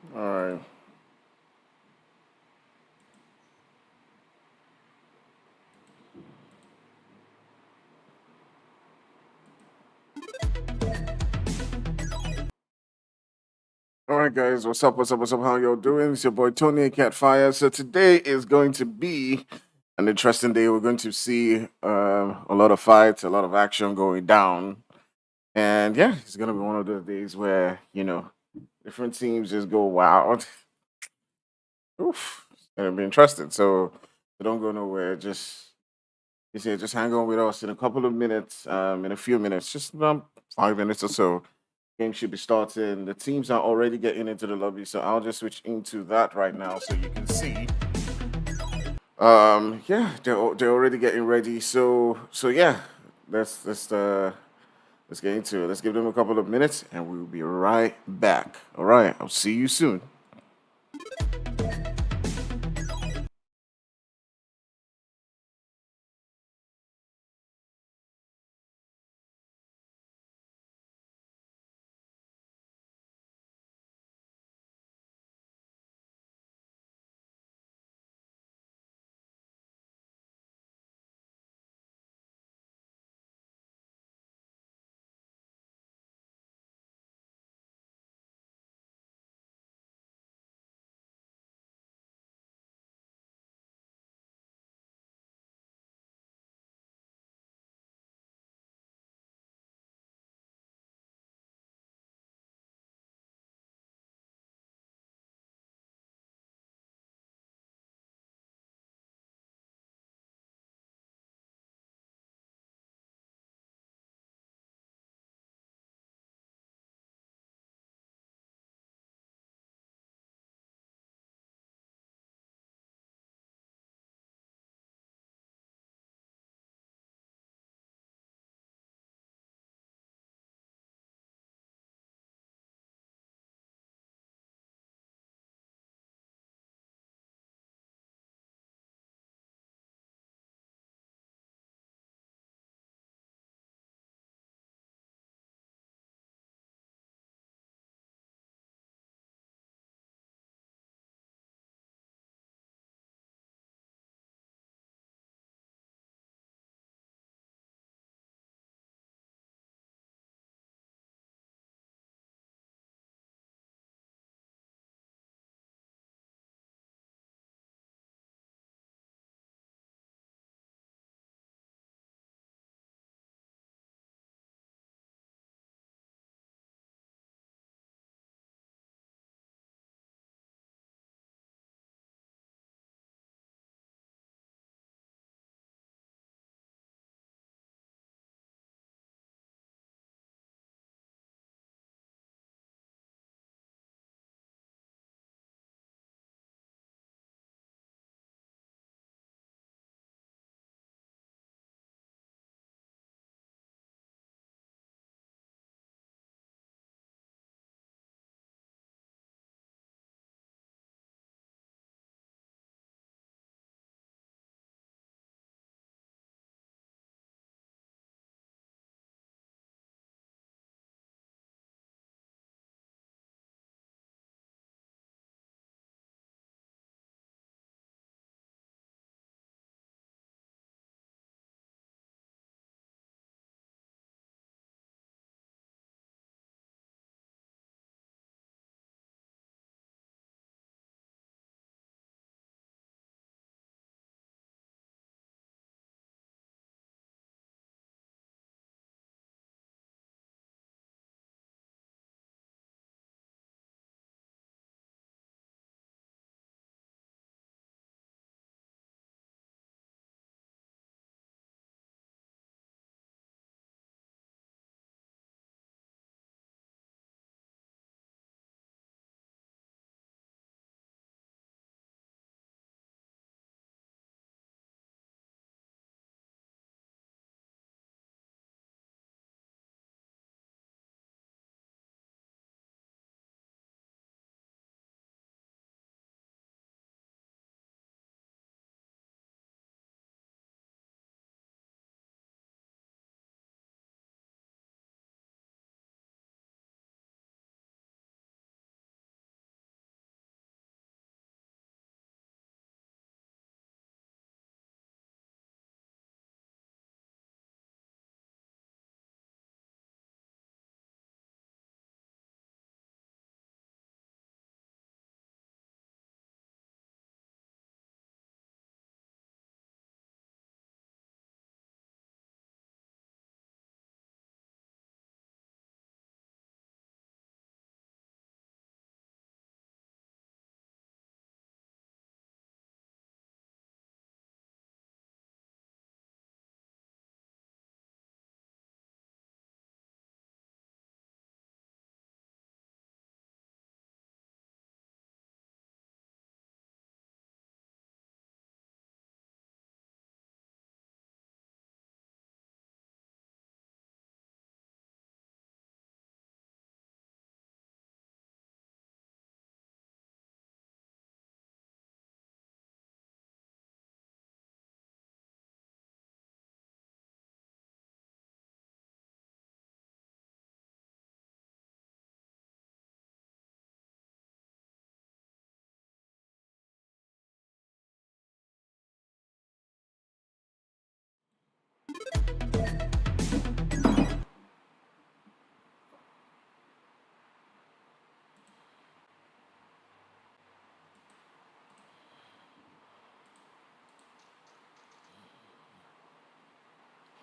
All right. All right, guys. What's up? What's up? What's up? How y'all doing? It's your boy Tony Cat Fire. So today is going to be an interesting day. We're going to see a lot of fights, a lot of action going down, and yeah, it's gonna be one of those days where different teams just go wild. Oof, it's gonna be interesting. So don't go nowhere. Just hang on with us in a couple of minutes. In a few minutes, just about 5 minutes or so. Game should be starting. The teams are already getting into the lobby, so I'll just switch into that right now so you can see. Yeah, they're already getting ready. So yeah, let's get into it. Let's give them a couple of minutes, and we'll be right back. All right, I'll see you soon.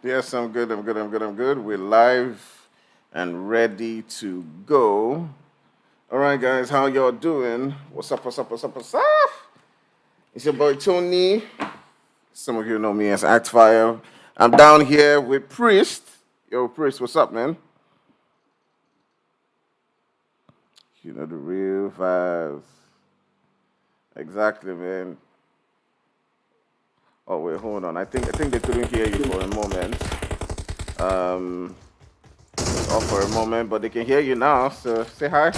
Yes, I'm good. I'm good. I'm good. I'm good. We're live and ready to go. All right, guys, how y'all doing? What's up? What's up? What's up? What's up? It's your boy Tony. Some of you know me as Actfire. I'm down here with Priest. Yo, Priest, what's up, man? You know the real vibes. Exactly, man. Oh wait, hold on. I think they couldn't hear you for a moment. Um, or for a moment, but they can hear you now. So say hi.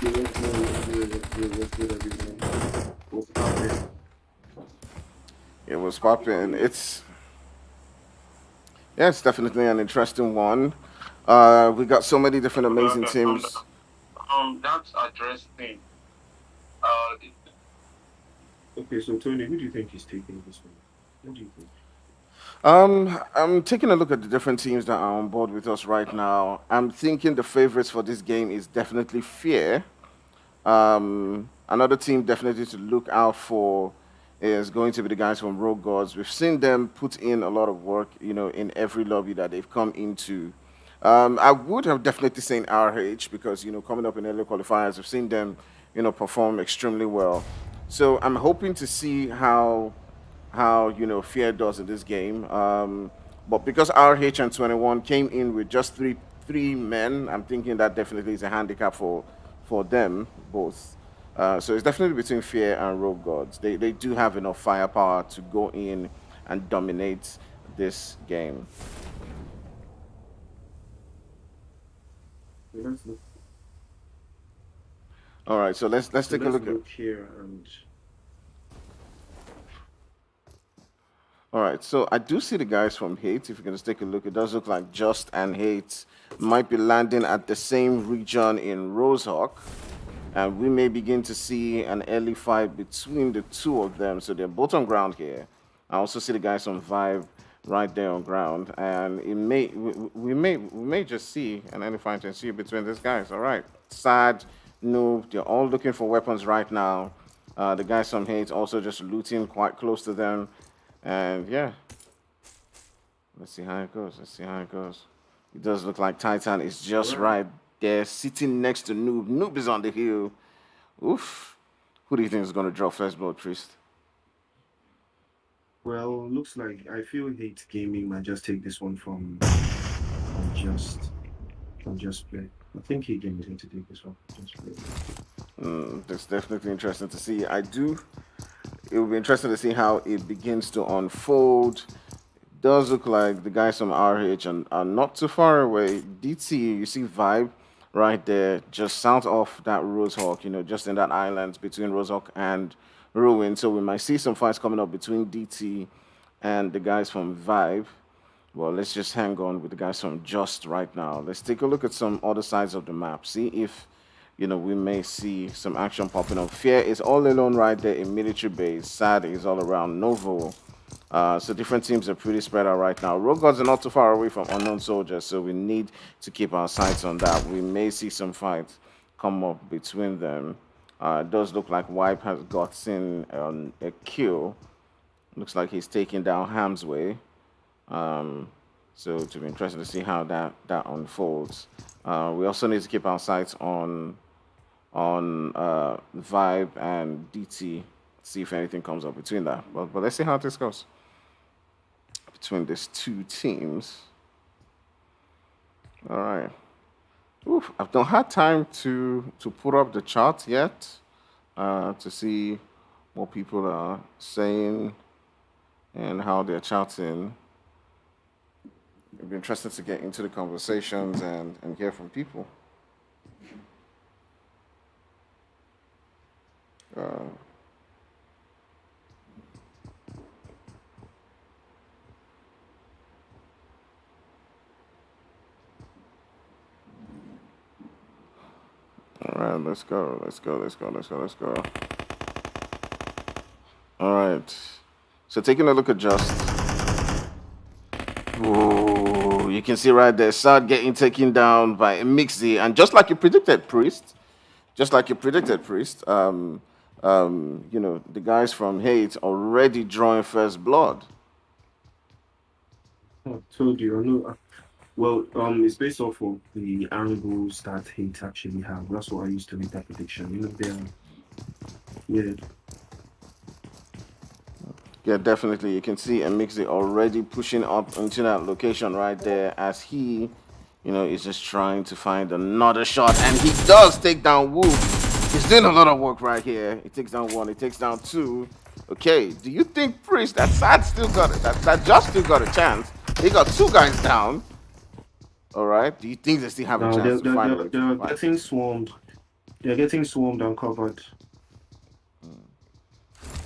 Yeah, what's good, everyone? What's poppin'? It was popping. It's definitely an interesting one. We got so many different amazing teams. That's addressing. Uh, Okay, so Tony, who do you think is taking this one? What do you think? I'm taking a look at the different teams that are on board with us right now. I'm thinking the favorites for this game is definitely Fear. Another team definitely to look out for is going to be the guys from Rogue Gods. We've seen them put in a lot of work, in every lobby that they've come into. I would have definitely seen RH because, coming up in early qualifiers, we've seen them, perform extremely well. So I'm hoping to see how Fear does in this game. But because RH and 21 came in with just three men, I'm thinking that definitely is a handicap for them both. So it's definitely between Fear and Rogue Gods. They do have enough firepower to go in and dominate this game. So let's look. All right, so let's So take a let's look at. look here, and All right, so I do see the guys from Hate. If you can just take a look, it does look like Just and Hate might be landing at the same region in Rosehawk. And we may begin to see an early fight between the two of them. So they're both on ground here. I also see the guys on Vibe right there on ground, and it may we may just see an early fight and see between these guys. All right, Sad, Noob, they're all looking for weapons right now. The guys from Hate also just looting quite close to them, and yeah, let's see how it goes. Let's see how it goes. It does look like Titan is just well, right there, sitting next to Noob. Noob is on the hill. Oof. Who do you think is going to draw first blood, Priest? looks like I feel Hate Gaming might just take this one from just from just play. I think Hate Gaming is going to take this one from just play. That's definitely interesting to see. It will be interesting to see how it begins to unfold. Does look like the guys from RH are not too far away. DT, you see Vibe right there, just south of that Rosehawk, just in that island between Rosehawk and Ruin. So we might see some fights coming up between DT and the guys from Vibe. Well, let's just hang on with the guys from Just right now. Let's take a look at some other sides of the map. See if, we may see some action popping up. Fear is all alone right there in military base. Sad is all around Novo. So different teams are pretty spread out right now. Rogue Gods are not too far away from Unknown Soldiers, so we need to keep our sights on that. We may see some fights come up between them. It does look like Wipe has gotten a kill. Looks like he's taking down Hamsway. Um, so to be interesting to see how that unfolds. We also need to keep our sights on Vibe and DT. See if anything comes up between that. But let's see how this goes between these two teams. All right. Oof, I've not had time to put up the chart yet to see what people are saying and how they're chatting. It'd be interesting to get into the conversations and hear from people. Uh, all right, let's go. Let's go. Let's go. Let's go. Let's go. All right. So taking a look at Just. Ooh, you can see right there, Sad getting taken down by a Mixie, and just like you predicted, Priest. Just like you predicted, Priest. The guys from Hate already drawing first blood. I told you, I know. Well, it's based off of the angles that hate actually have. That's what I used to make that prediction. Yeah, Yeah, definitely. You can see Mixie already pushing up into that location right there as he, is just trying to find another shot. And he does take down Wu. He's doing a lot of work right here. He takes down one, he takes down two. Okay, do you think Priest, that Sad still got it? That Josh still got a chance? He got two guys down. All right. Do you think they still have a now chance to finally they're fight? getting swarmed. They're getting swarmed and covered.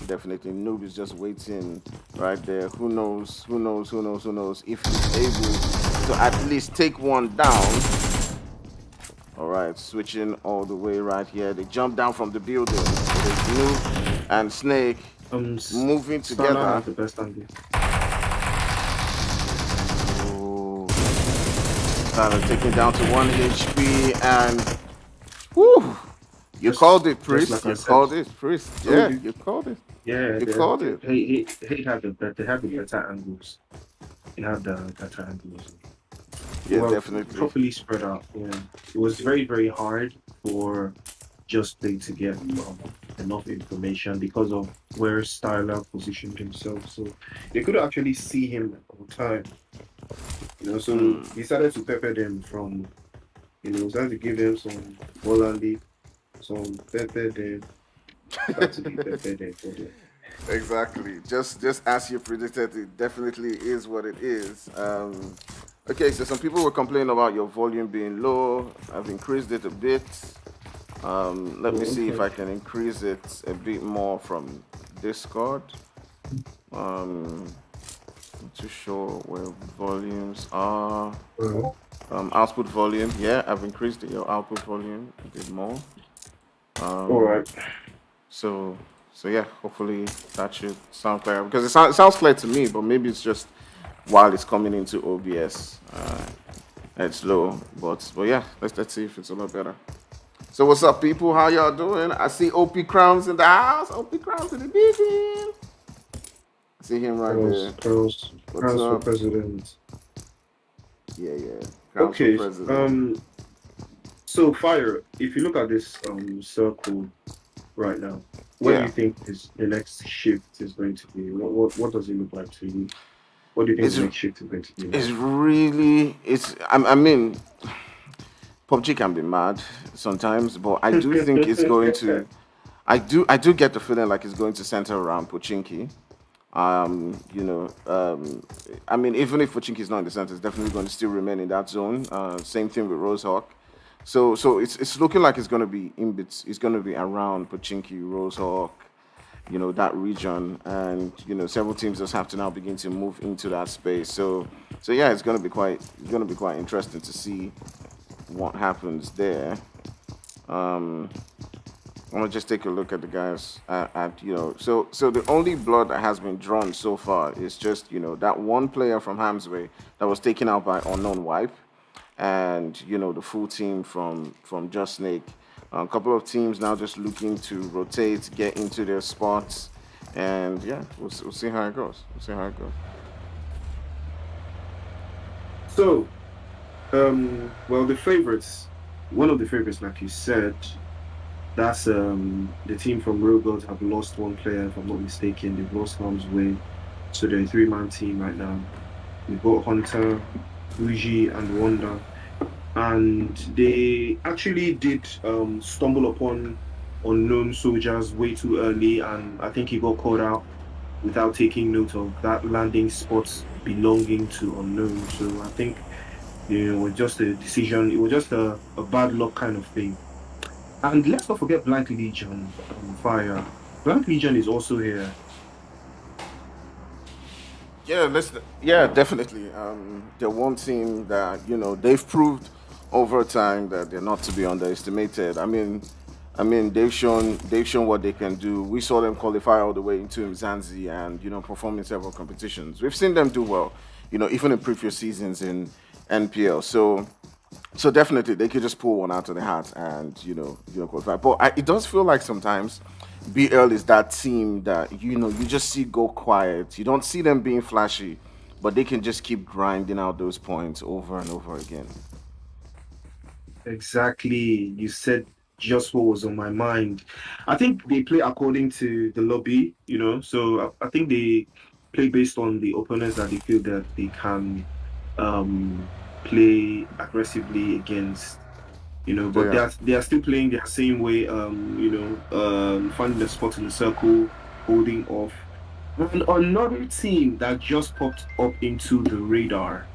Definitely, Noob is just waiting right there. Who knows? Who knows? Who knows? Who knows? If he's able to at least take one down. All right, switching all the way right here. They jump down from the building. So there's Noob and Snake moving Starlight together. has the best angle. Oh, Tyler taking down to 1 HP and whew, you called it, Just Priest. like I You said, called it, Priest. told Yeah, you. you called it. Yeah, You called it. he had they had the better angles. He had the better angles. Yeah, Well, definitely. properly spread out. Yeah, it was very very hard for just they to get enough information because of where Styler positioned himself. So they could actually see him all the time. So Mm. he started to pepper them from started to give them some Hollandy, some pepper them, start to be pepper them for them. Exactly. Just as you predicted, it definitely is what it is. Okay, so some people were complaining about your volume being low. I've increased it a bit. Let me Oh, see if okay. I can increase it a bit more from Discord. Um, not too sure where volumes are. Output volume. Yeah, I've increased your output volume a bit more. All Um, right. So, so yeah, hopefully that should sound clear because it sounds clear to me, but maybe it's just while it's coming into OBS, it's low. But yeah, let's see if it's a lot better. So what's up, people? How y'all doing? I see OP Crowns in the house. OP Crowns in the building. I see him right Girls, there. girls, What's girls for up? president. Yeah, yeah. Crowns for Okay. president. So fire. If you look at this circle right now, what do you Yeah, think is the next shift is going to be? What does it look like to you? What do you think it's the next shift is going to be it's like? really it's. I mean, PUBG can be mad sometimes, but I do think it's going to. I do get the feeling like it's going to center around Pochinki. I mean, even if Pochinki is not in the center, it's definitely going to still remain in that zone. Same thing with Rosehawk. So it's looking like it's going to be it's going to be around Pochinki, Rosehawk, that region, and several teams just have to now begin to move into that space. So yeah, it's going to be quite interesting to see what happens there. Um, I'm gonna just take a look at the guys so the only blood that has been drawn so far is just that one player from Hamsway that was taken out by unknown wipe, and the full team from Just Snake. A couple of teams now just looking to rotate, get into their spots, and yeah, we'll see how it goes. We'll see how it goes. So, well, the favorites, one of the favorites, like you said, that's the team from Real Gold have lost one player, if I'm not mistaken. They've lost Harm's Way. So they're a three-man team right now. We've got Hunter, Uji, and Wanda. And they actually did stumble upon unknown soldiers way too early, and I think he got caught out without taking note of that landing spots belonging to unknown. So I think it was just a decision. It was just a bad luck kind of thing. And let's not forget Black Legion on fire. Black Legion is also here. Yeah, yeah, definitely. They're one team that they've proved over time that they're not to be underestimated. I mean they've shown what they can do. We saw them qualify all the way into Mzanzi and perform in several competitions. We've seen them do well, even in previous seasons in NPL. So definitely they could just pull one out of the hat and qualify. But it does feel like sometimes BL is that team that you just see go quiet. You don't see them being flashy, but they can just keep grinding out those points over and over again. Exactly. You said just what was on my mind. I think they play according to the lobby, so I think they play based on the opponents that they feel that they can um play aggressively against, So but they yeah, are they are still playing their same way, finding the spot in the circle, holding off. And another team that just popped up into the radar,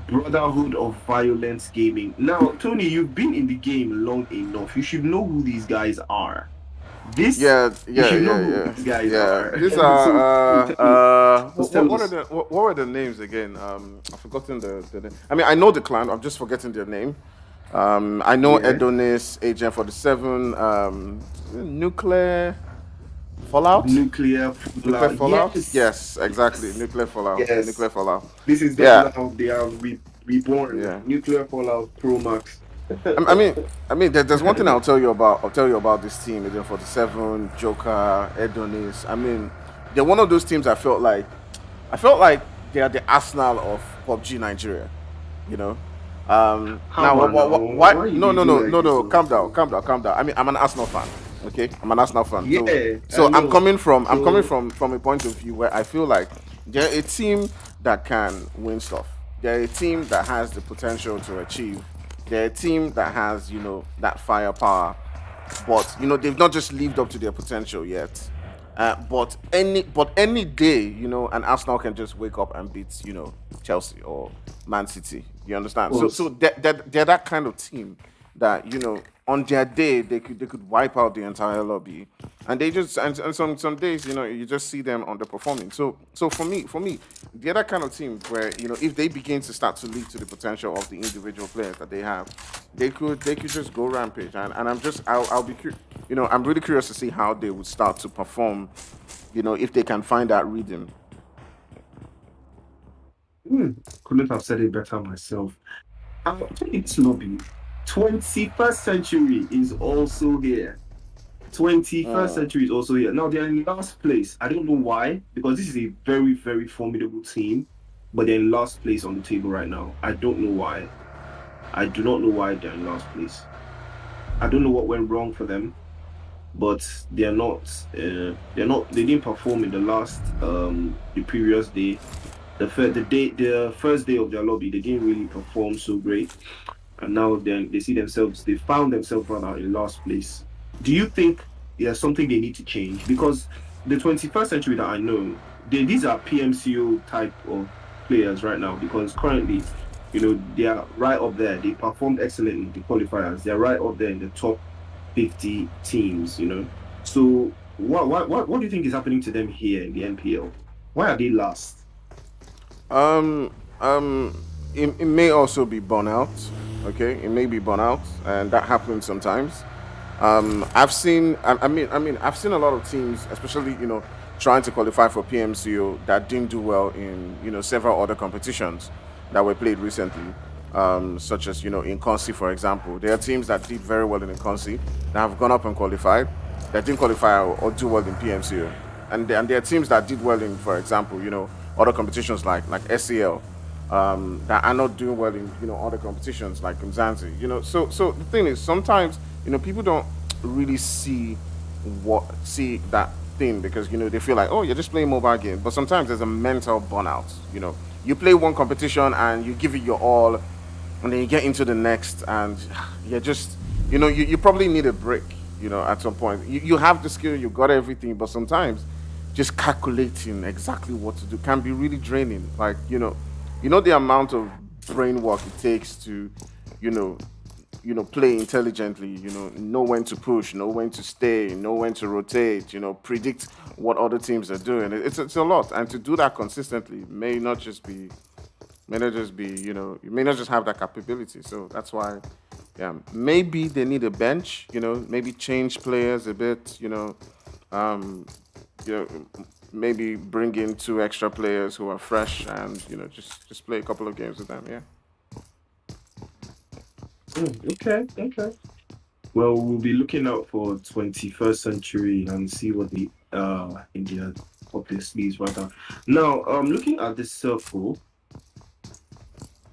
Brotherhood of Violence Gaming. Now, Tony, you've been in the game long enough. You should know who these guys are. This, yeah, you yeah, should know yeah, who yeah, these guys yeah. are. These So, are tell me, what tell are us. what were the names again? I've forgotten the name. I mean, I know the clan. I'm just forgetting their name. I know Yeah, Edonis, Agent 47, Nuclear Fallout. nuclear Nuclear fallout. Fallout. Yes, Yes, exactly. yes, Nuclear Fallout. yes. Nuclear Fallout. This is them Yeah, now. They are reborn. yeah. Nuclear fallout Pro Max. I mean, there's one thing I'll tell you about. I'll tell you about this team. Agent 47, Joker, Edonis. I mean, they're one of those teams. I felt like they are the Arsenal of PUBG Nigeria. You know. How Now, about now? why? Why you No, dey no, do no, like no, this? no. Oh? Calm down, calm down, calm down. I mean, I'm an Arsenal fan. Okay, I'm an Arsenal fan. Yeah, I So know. I'm coming So, from a point of view where I feel like they're a team that can win stuff. They're a team that has the potential to achieve. They're a team that has, that firepower, but they've not just lived up to their potential yet. But any day, an Arsenal can just wake up and beat, Chelsea or Man City. You understand? of So course. they're that kind of team that on their day they could wipe out the entire lobby, and they just and some days you just see them underperforming. So for me, they're that kind of team where if they begin to start to lead to the potential of the individual players that they have, they could just go rampage. And I'll be I'm really curious to see how they would start to perform, if they can find that rhythm. Hmm, couldn't have said it better myself. It's lobby. 21st century is also here. 21st Mm. century is also here. Now they're in last place. I don't know why, because this is a very, very formidable team, but they're in last place on the table right now. I don't know why. I do not know why they're in last place. I don't know what went wrong for them, but they're not. They're not. They didn't perform in the previous day. The first day of their lobby, they didn't really perform so great, and now then they found themselves rather in last place. Do you think there's something they need to change? Because the 21st century that I know, these are PMCO type of players right now. Because currently, they are right up there. They performed excellently in the qualifiers. They're right up there in the top 50 teams. So what do you think is happening to them here in the NPL? Why are they last? Um, it may also be burnout. Okay, it may be burnout, and that happens sometimes. I've seen. I've seen a lot of teams, especially trying to qualify for PMCO that didn't do well in several other competitions that were played recently. Such as in Consi, for example, there are teams that did very well in Consi that have gone up and qualified that didn't qualify or do well in PMCO, and there are teams that did well in, for example, other competitions like SEL, that are not doing well in other competitions like Mzanzi. So the thing is, sometimes people don't really see that thing, because they feel like, oh, you're just playing mobile games, but sometimes there's a mental burnout. You play one competition and you give it your all, and then you get into the next, and you're just you probably need a break. At some point, you have the skill, you got everything, but sometimes just calculating exactly what to do can be really draining. Like the amount of brain work it takes to you know play intelligently, know when to push, know when to stay, know when to rotate, predict what other teams are doing. It's a lot, and to do that consistently may not just be you may not just have that capability. So that's why, yeah, maybe they need a bench, maybe change players a bit, um you know maybe bring in two extra players who are fresh, and just play a couple of games with them. Yeah. Okay, okay. Well, we'll be looking out for 21st century and see what they I think they're up their sleeves right now. Now, looking at this circle,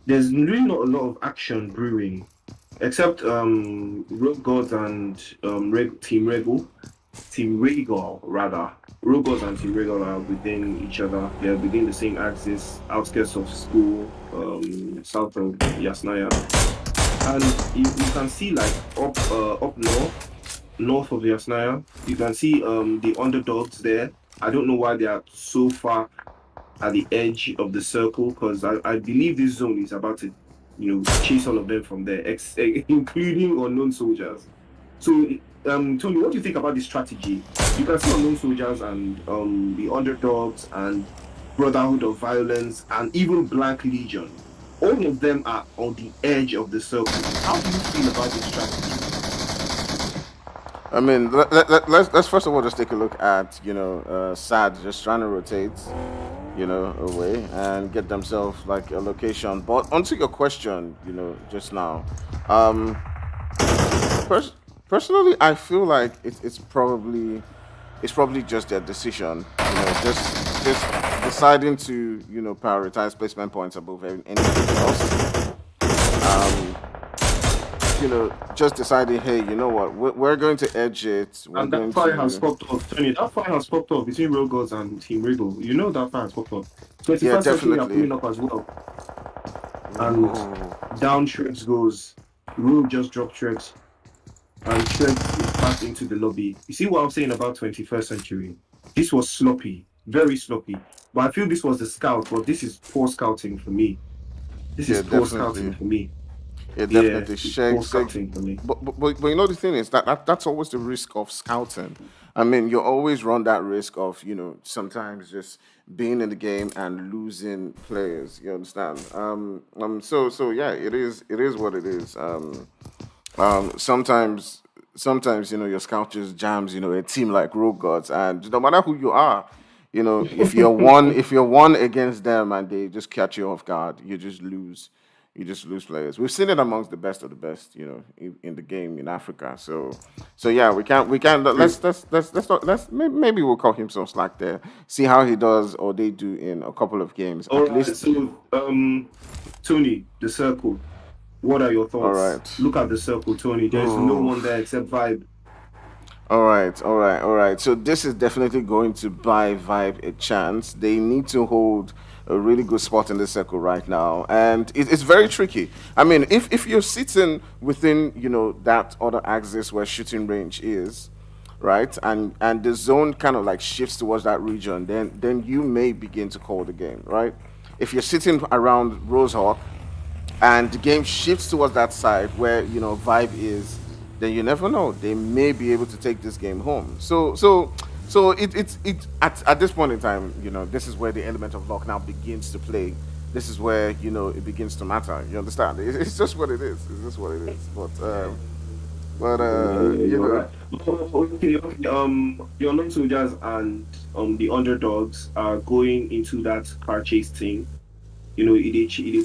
there's really not a lot of action brewing, except Rogue Gods and Team Regal rather. Rogue Gods and Team Regal are within each other. They're within the same axis, outskirts of school, south of Yasnaya. And you can see like up north of Yasnaya, you can see the underdogs there. I don't know why they are so far at the edge of the circle because I believe this zone is about to, chase all of them from there, including unknown soldiers. So, Tony, what do you think about this strategy? You can see unknown soldiers and the underdogs and Brotherhood of Violence and even Black Legion. All of them are on the edge of the circle. How do you feel about this strategy? I mean, let's first of all just take a look at Sad just trying to rotate, away and get themselves like a location. But onto your question, just now, um, pers- personally, I feel like it's probably just their decision, just deciding to prioritize placement points above anything else. Um, just deciding, hey, you know what, we're going to edge it. We're And that going fire has to, popped off, Tony. That fire has popped off between Real Gods and Team Regal. You know that fire has popped off. yeah, 21st century are definitely. pulling up as well. And Ooh. down Shreds goes. Rule just dropped Shreds. And Shreds is back into the lobby. You see what I'm saying about 21st century? This was sloppy. Very sloppy. But I feel this was the scout, but this is poor scouting for me. This Yeah, is poor scouting definitely. for me. Yeah, Yeah, definitely. it's poor Shake. scouting for me. But the thing is that's always the risk of scouting. I mean, you always run that risk of sometimes just being in the game and losing players. You understand? So yeah, it is what it is. Sometimes your scout just jams a team like Rogue Gods, and no matter who you are, if you're one against them and they just catch you off guard, you just lose players. We've seen it amongst the best of the best, in the game in Africa. So yeah, we can't. Maybe we'll call him some slack there. See how he does or they do in a couple of games All at right, least. so Tony, the circle. What are your All thoughts? right. Look at the circle, Tony. There's no Oh. one there except Vibe. All right, all right, all right. So this is definitely going to buy Vibe a chance. They need to hold a really good spot in the circle right now, and it's very tricky. I mean, if you're sitting within that other axis where shooting range is, right, and the zone kind of like shifts towards that region, then you may begin to call the game, right? If you're sitting around Rosehawk and the game shifts towards that side where Vibe is, then you never know. They may be able to take this game home. So it at this point in time, this is where the element of luck now begins to play. This is where it begins to matter. You understand? It's just what it is. It's just what it is. But You're right. Okay, okay. Your non-soldiers and the underdogs are going into that car chase thing.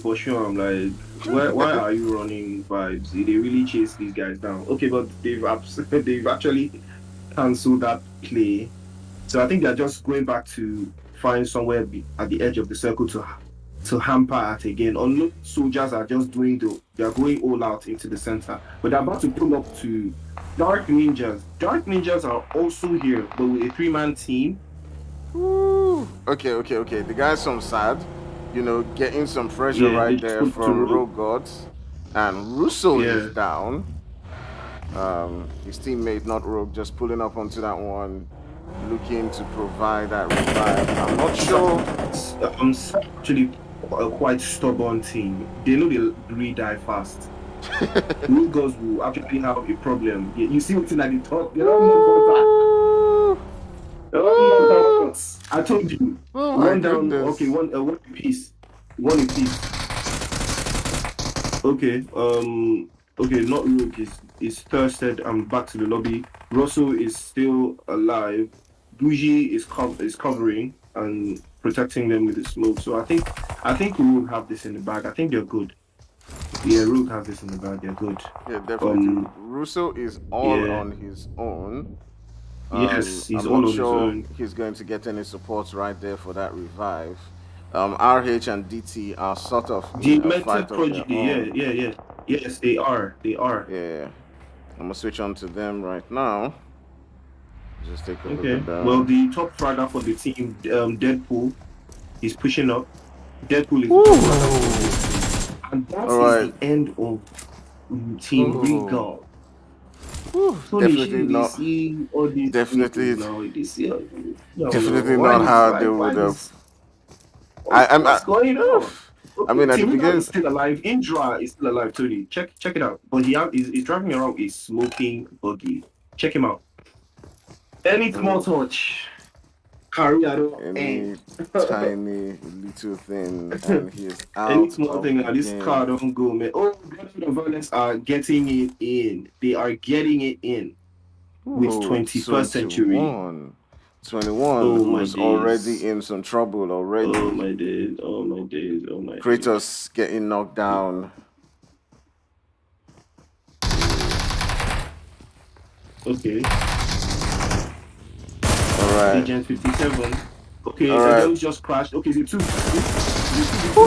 For sure. I'm like, why are you running Vibes? They really chase these guys down. Okay, but they've actually cancelled that play. So I think they're just going back to find somewhere at the edge of the circle to hamper at again. Unknown soldiers are just they're going all out into the center, but they're about to pull up to Dark Ninjas. Dark Ninjas are also here, but with a three-man team. Woo. Okay, okay, okay. The guy's from sad, getting some pressure Yeah, they right just there pull up to from Rogue. Rogue Gods, and Russo is Yeah, down. His teammate, not Rogue, just pulling up onto that one, looking to provide that revive. I'm not sure. actually a quite stubborn team. They know they really die fast. Rogue Girls will actually have a problem. You see what's in at the top? They don't know about Woo! that. Woo! I told you. Oh my One down. Okay, goodness. one piece. One in piece. Okay. Okay. Not Rook is thirsted. I'm back to the lobby. Russell is still alive. Bougie is covering and protecting them with the smoke. So I think Rook have this in the bag. I think they're good. Yeah, Rook has this in the bag. They're good. Yeah, definitely. Um. Russo is all Yeah. on his own. Yes, he's I'm all not on his sure own. he's going to get any support right there for that revive. RH and DT are sort of in The a Meta fight of their Project, yeah, own. yeah, yeah. Yes, they are. They are. Yeah, I'm gonna switch on to them right now. Just take a look Okay. at that. Well, the top fragger for the team, Deadpool, is pushing up. Deadpool is the top fragger for Woo! this team. And that All is right. the end of Team Ooh. Regal. Woo. Tony, Definitely she they not. see all these people Definitely, now. They see all these. No, no. definitely Why not this? how they Why would have. this? What's going on? Oof. I Okay, mean, at the Team Regal beginning, is still alive. Indra is still alive, Tony. Check it out. But he's driving around a smoking buggy. Check him out. Any small oof, touch, career end. any tiny little thing, and he is Any out small of thing, the now this car game. don't go, man. Oh, Brotherhood and Violence are getting it in. They are getting it in with Ooh, 21st century. 21. 21 Oh my was already days. in some trouble Oh already. my days. Oh my days. Oh my days. Kratos getting knocked down. Okay. All right. Agent 57. All Okay, right. Adonis just crashed. Okay, is it two? Is it two? No,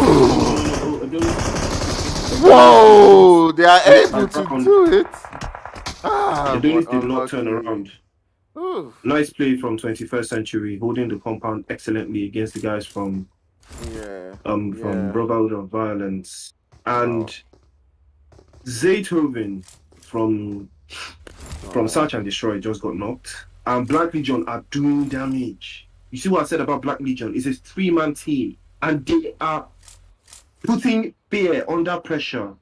no, no. Oh, Whoa! They are Adonis able had to round. do it. Ah, but Adonis did not turn unlucky. around. Ooh. Nice play from 21st century, holding the compound excellently against the guys Yeah. from Yeah. Brotherhood of Violence. And Wow. Zaytoven from Wow. Search and Destroy just got knocked. And Black Legion are doing damage. You see what I said about Black Legion? It's a 3-man team, and they are putting fear under pressure.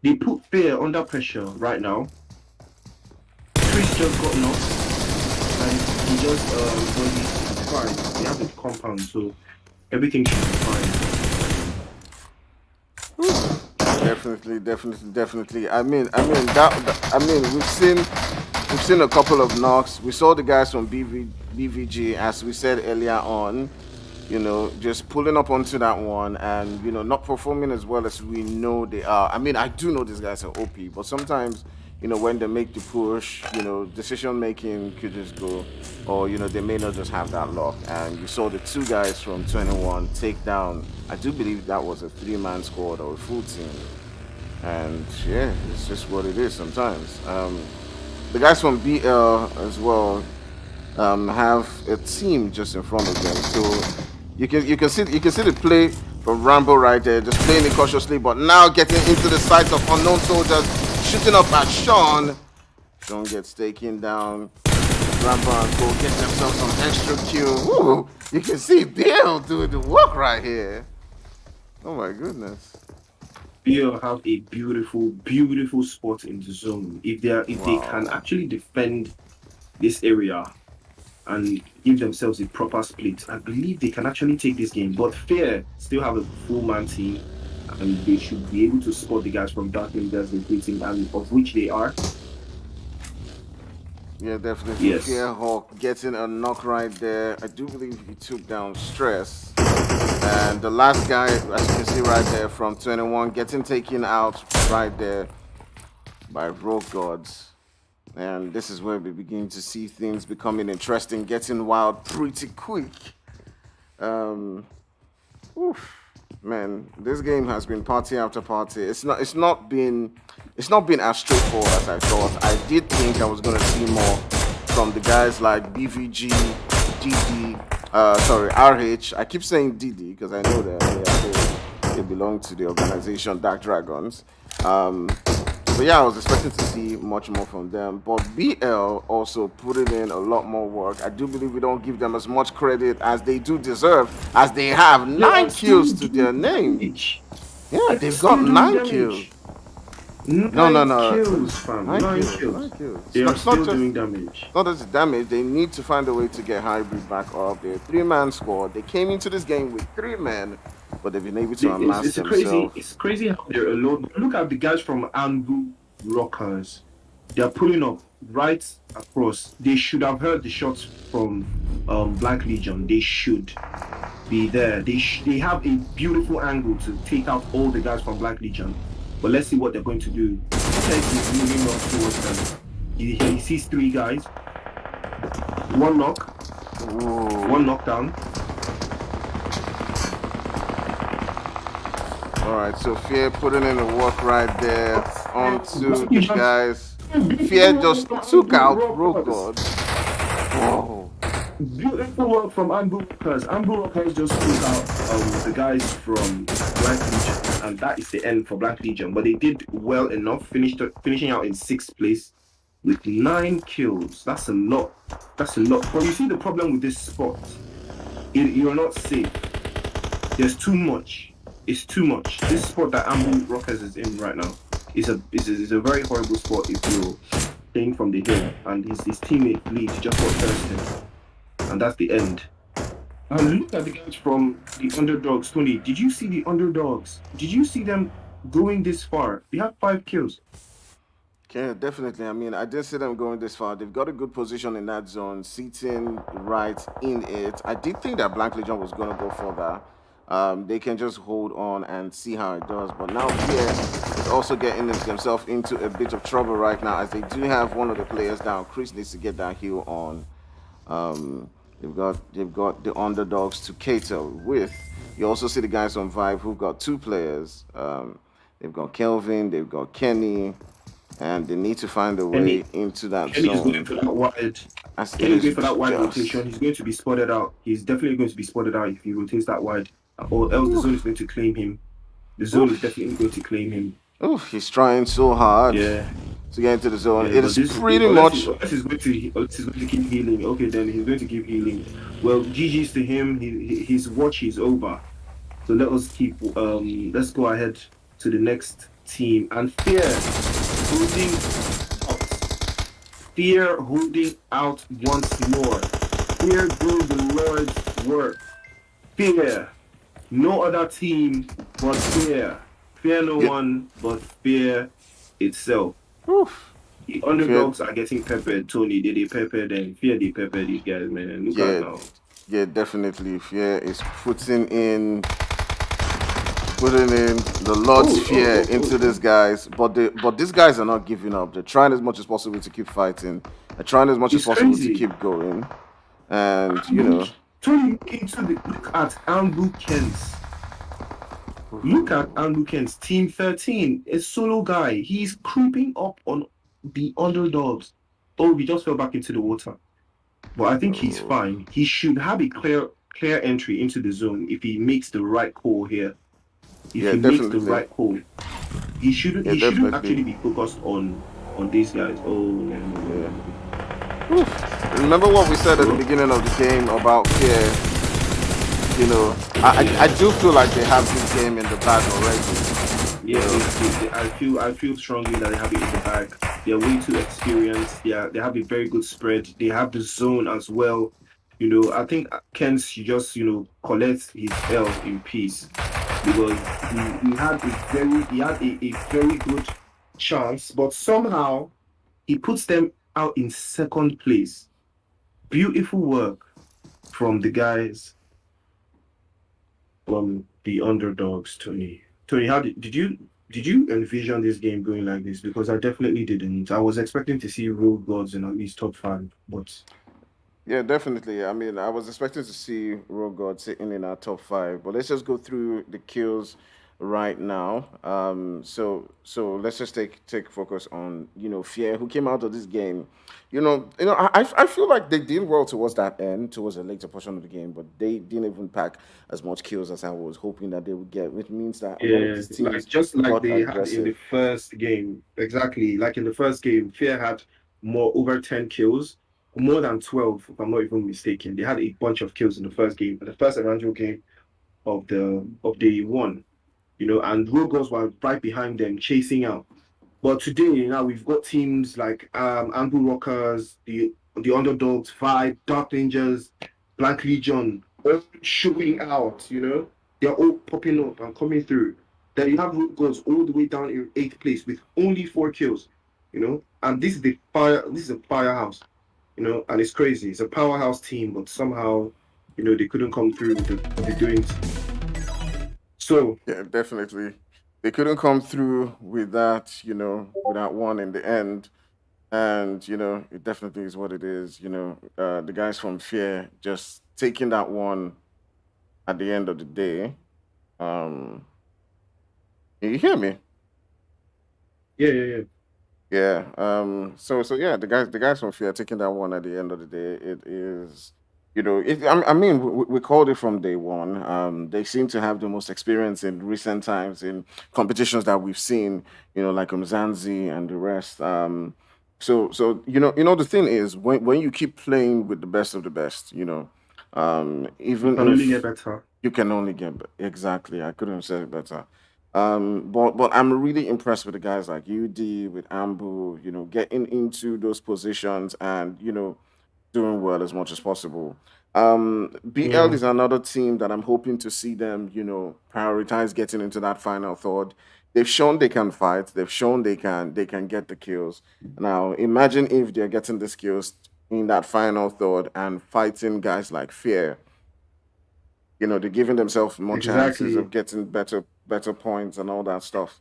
They put fear under pressure right now. Chris just got knocked, and he just but he's fine. They have a compound, so everything should be fine. Definitely. I mean, we've seen a couple of knocks. We saw the guys from BVG, as we said earlier on. Just pulling up onto that one and not performing as well as we know they are. I mean, I do know these guys are OP, but sometimes when they make the push, decision making could just go, or they may not just have that luck. And you saw the two guys from 21 take down. I do believe that was a 3-man squad or a full team. And yeah, it's just what it is sometimes. The guys from BL as well have a team just in front of them, so you can see the play from Rambo right there, just playing it cautiously, but now getting into the sights of unknown soldiers, shooting up at Sean. Sean gets taken down. Rambo and Go get themselves some extra kill. Woo! You can see BL doing the work right here. Oh my goodness. BL have a beautiful, beautiful spot in the zone. If they can Wow. actually defend this area and give themselves a proper split, I believe they can actually take this game. But Fear still have a full man team, and they should be able to spot the guys from Dark Rangers retreating, and of which they are. Yeah, definitely. Yes. Fearhawk getting a knock right there. I do believe he took down Stress. And the last guy, as you can see right there, from 21, getting taken out right there by Rogue Gods. And this is where we begin to see things becoming interesting, getting wild pretty quick. Oof, man, this game has been party after party. It's not been as straightforward as I thought. I did think I was gonna see more from the guys like BVG, DD, sorry, RH. I keep saying DD because I know that they belong to the organization Dark Dragons. But yeah, I was expecting to see much more from them. But BL also putting in a lot more work. I do believe we don't give them as much credit as they do deserve, as they have They are 9 still kills to doing their name. damage. Yeah, They're they've got still doing 9 kills. damage. No, no, 9 no. kills, fam. 9 9 kills. kills. 9 kills. They are It's not still just doing damage. not just damage. They need to find a way to get Hybrid back up. They're a 3-man squad. They came into this game with 3 men, but they've been able to It's, unmask it's a crazy. themselves. It's crazy how they're alone. Look at the guys from Angu Rockers. They are pulling up right across. They should have heard the shots from Black Legion. They should be there. They have a beautiful angle to take out all the guys from Black Legion. But let's see what they're going to do. Ted is moving up towards them. He sees 3 guys. One knock, one Ooh. knockdown. All right, so Fear putting in the work right there onto Black the Legion, guys. Fear beautiful work just from took Ambu out Rockers. Rogod. Whoa. Beautiful work from Ambu Rockers. Ambu Rockers just took out the guys from Black Legion, and that is the end for Black Legion. But they did well enough, finishing out in sixth place with 9 kills. That's a lot. That's a lot. But you see the problem with this spot, you're not safe. There's too much. It's too much. This spot that Ambu Rockers is in right now is a very horrible spot if you're playing from the hill, and his teammate Bleach just got thirsted, and that's the end. And look at the guys from the underdogs, Tony. Did you see the underdogs? Did you see them going this far? They have 5 kills. Yeah, definitely. I mean, I did see them going this far. They've got a good position in that zone, sitting right in it. I did think that Blank Legion was going to go further. They can just hold on and see how it does. But now Pierre is also getting himself into a bit of trouble right now, as they do have one of the players down. Chris needs to get that heal on. Um, they've got the underdogs to cater with. You also see the guys on Vibe who've got two players. They've got Kelvin, they've got Kenny, and they need to find a way Kenny, into that Kenny is going zone. for that wide. As it Kenny is is going for that wide just. rotation. He's going to be spotted out. He's definitely going to be spotted out if he rotates that wide, or else the zone is Oof, going to claim him. The zone is oof, definitely going to claim him. oof. He's trying so hard Yeah, to get into the zone. yeah. It But is this, pretty unless much. he's going to keep healing. Okay, then he's going to keep healing. Well, GG's to him. His watch is over. So let us keep. Let's go ahead to the next team. And holding out. Fear holding out once more. Fear doing the Lord's work. Fear. No other team but fear. Fear no Yeah, one but fear itself. oof. The Fear, underdogs are getting peppered. Tony, they peppered and fear they pepper these guys, man. Look at yeah, now. yeah, definitely. Fear is putting in the Lord's Oh, oh, fear oh, into oh. these guys, but these guys are not giving up. They're trying as much as possible to keep fighting. They're trying as much as It's possible to crazy. keep going, and Ambu, Tony, look at Ambu Kens. Look at Andrew Kent's team 13, a solo guy. He's creeping up on the underdogs. Oh, he just fell back into the water. But I think he's oh, fine. He should have a clear entry into the zone if he makes the right call here. If yeah, he makes the definitely, right call. yeah, He shouldn't definitely. actually be focused on these guys. Oh no no no Yeah. no no. Remember what we said at the Well, beginning of the game about fear? I yeah. do feel like they have this game in the bag already. You Yeah, know, I feel strongly that they have it in the bag. They're way too experienced. They have a very good spread. They have the zone as well. I think Kent should just, collect his L in peace because he had a very good chance, but somehow he puts them out in second place. Beautiful work from the guys from the underdogs, Tony. Tony, did you envision this game going like this? Because I definitely didn't. I was expecting to see real gods in at least top five, but yeah, definitely. I mean, I was expecting to see Rogue God sitting in our top five, but let's just go through the kills right now. So let's just take focus on Fear, who came out of this game. I feel like they did well towards that end, towards the later portion of the game, but they didn't even pack as much kills as I was hoping that they would get, which means that a lot of yeah, these like teams just like got they had in the aggressive. first game. Exactly. Like in the first game, Fear had over 10 kills, more than 12, if I'm not even mistaken. They had a bunch of kills in the first game, the first eventual game of day one, and Rogos were right behind them, chasing out. But today, now we've got teams like Ambu Rockers, the Underdogs, Vibe, Dark Rangers, Black Legion, all showing out. They're all popping up and coming through. Then you have Root Gods all the way down in eighth place with only 4 kills. And this is the fire. This is a firehouse. And it's crazy. It's a powerhouse team, but somehow, they couldn't come through with the doings. So Yeah, definitely. They couldn't come through with that one in the end. And it definitely is what it is. The guys from Fear just taking that one at the end of the day. Um, you hear me? Yeah, yeah, yeah. Yeah. So yeah, the guys from Fear taking that one at the end of the day. It is, I mean, we called it from day one. They seem to have the most experience in recent times in competitions that we've seen. Like Mzanzi and the rest. So the thing is when you keep playing with the best of the best, You even can only get if better. you can only get exactly. I couldn't have said it better. But I'm really impressed with the guys like UD, with Ambu, getting into those positions and doing well as much as possible. BL Yeah, is another team that I'm hoping to see them, prioritize getting into that final third. They've shown they can fight. They've shown they can get the kills. Now imagine if they're getting the skills in that final third and fighting guys like Fear. They're giving themselves more chances of exactly. getting better points and all that stuff.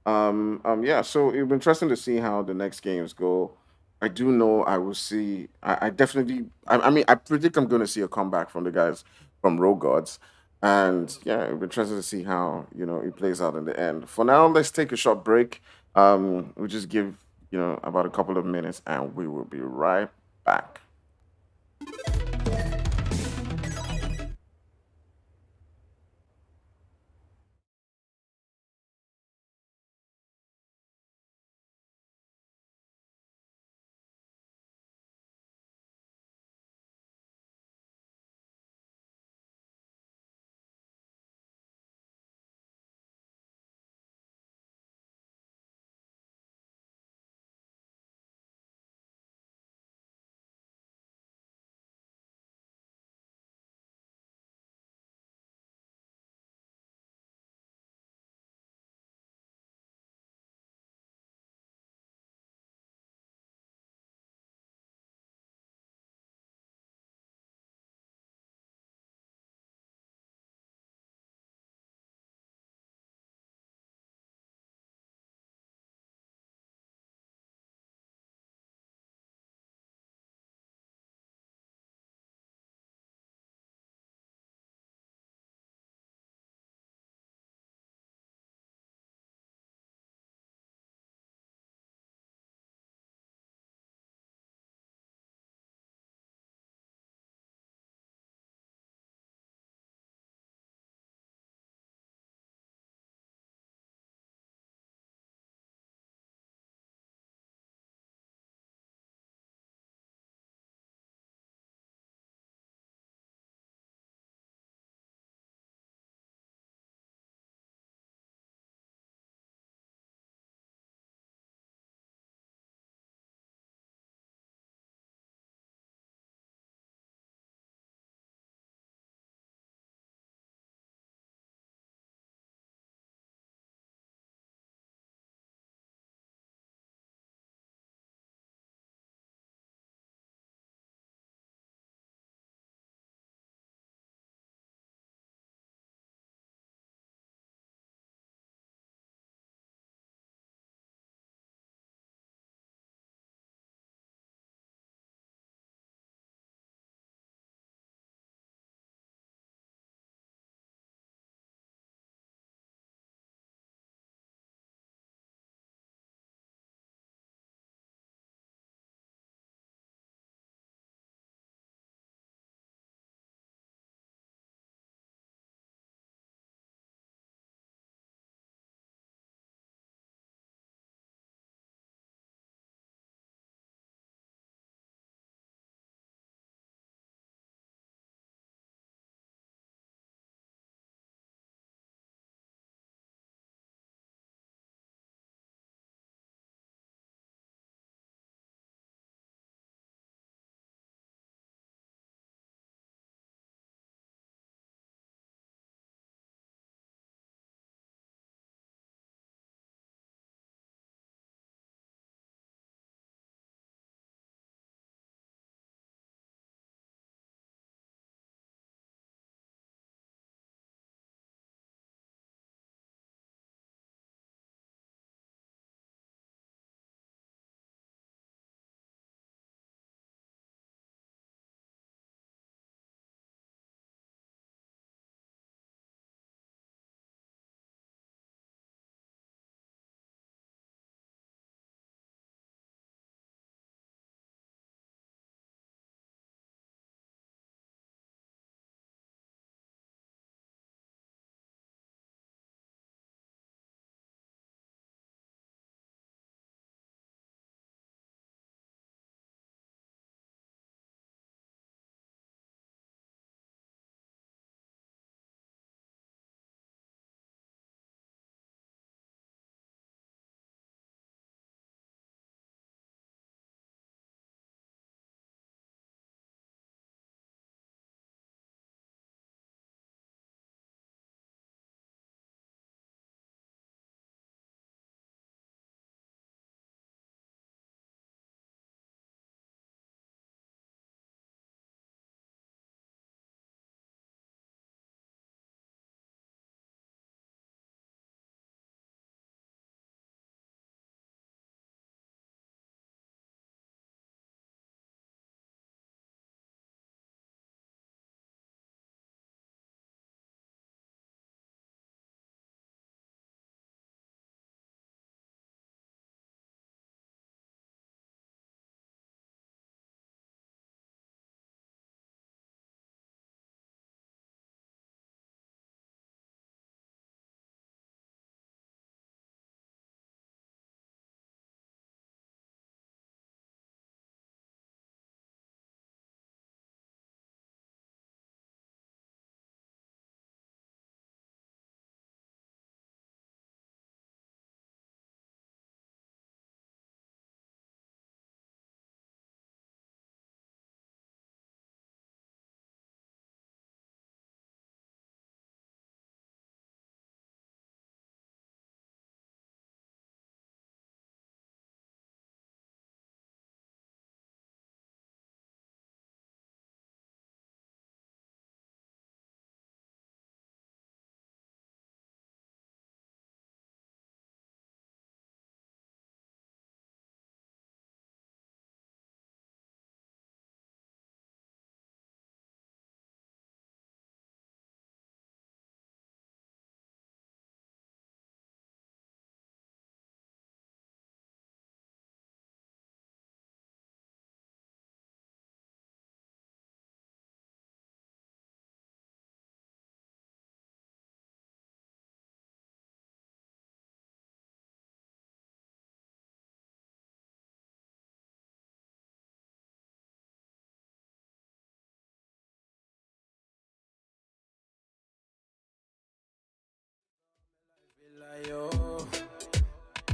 Yeah, so it'll be interesting to see how the next games go. I do know I will see. I definitely. I mean, I predict I'm going to see a comeback from the guys from Road Gods, and yeah, it'll be interesting to see how it plays out in the end. For now, let's take a short break. We'll just give about a couple of minutes, and we will be right back.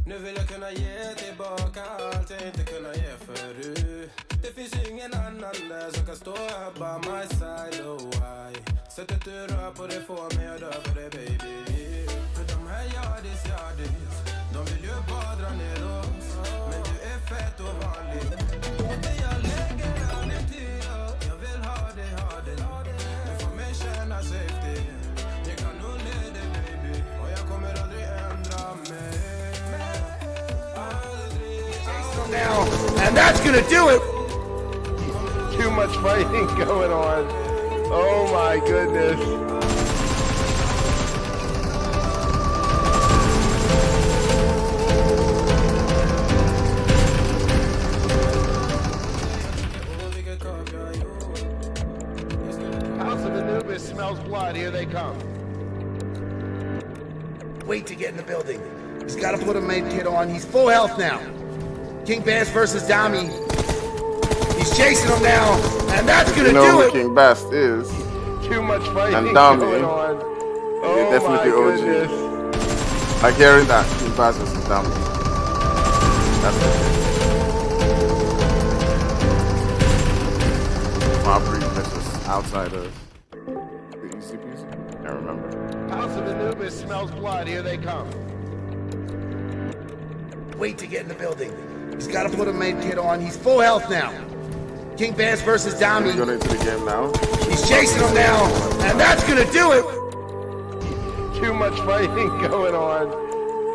Nu vill jag kunna ge tillbaka allt jag inte kunnat ge förut. Det finns ingen annan där som kan stå här by my side, oh why. Sättet du rör på det får mig att dö för det baby. För de här yardis, de vill ju bara dra ner oss. Men du är fett och vanlig. Och jag lägger all din tid, jag vill ha dig. Du får mig känna safety. Jag kan nog leda dig baby. Och jag kommer aldrig ändra mig. Now, and that's gonna do it. Too much fighting going on. Oh my goodness. House of Anubis smells blood. Here they come. Wait to get in the building. He's got to put a med kit on. He's full health now. King Bass versus Dami. He's chasing him now, and that's gonna do it. King Bass is too much fighting and Dami. Going on. Oh definitely my OG. Goodness. Like hearing that King Bass versus Dami. That's it. Mabry versus Outsiders. The ECPs? Can't remember. House of Anubis smells blood. Here they come. Wait to get in the building. He's got to put a med kit on. He's full health now. King Bass versus Dami. He's going into the game now. He's chasing him now, and that's gonna do it. Too much fighting going on.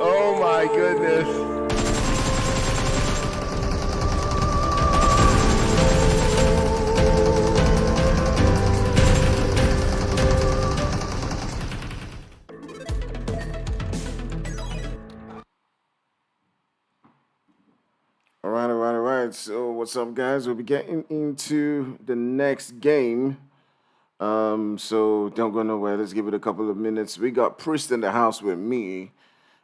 Oh my goodness. All right. So what's up, guys? We'll be getting into the next game. So don't go nowhere. Let's give it a couple of minutes. We got Priest in the house with me,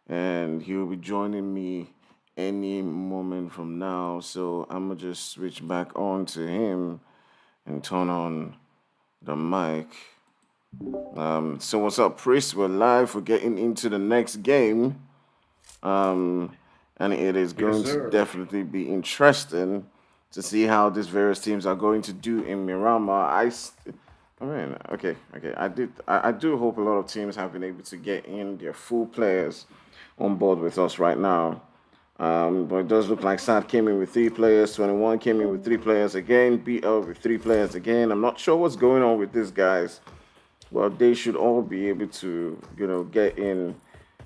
and he'll be joining me any moment from now. So I'm gonna just switch back on to him and turn on the mic. So what's up, Priest? We're live. We're getting into the next game. And it is going to definitely be interesting to see how these various teams are going to do in Miramar. Okay. I do hope a lot of teams have been able to get in their full players on board with us right now. But it does look like SAT came in with 3 players, 21 came in with 3 players again, BL with 3 players again. I'm not sure what's going on with these guys. Well, they should all be able to, get in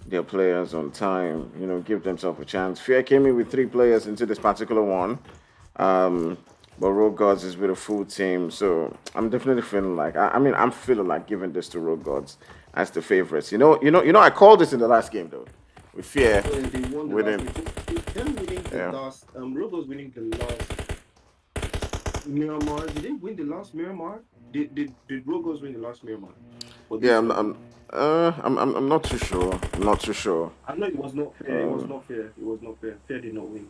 their players on time, give themselves a chance. Fear came in with 3 players into this particular one. But Road Gods is with a full team, so I'm definitely feeling like I'm feeling like giving this to Road Gods as the favorites. I called this in the last game though. With Fear winning. Them winning the last Road Gods winning the last Miramar. Did they win the last Miramar? Did Road Gods win the last Miramar? Yeah, I'm not too sure. I'm not too sure. I know it was not fair. It was not fair. Fair did not win.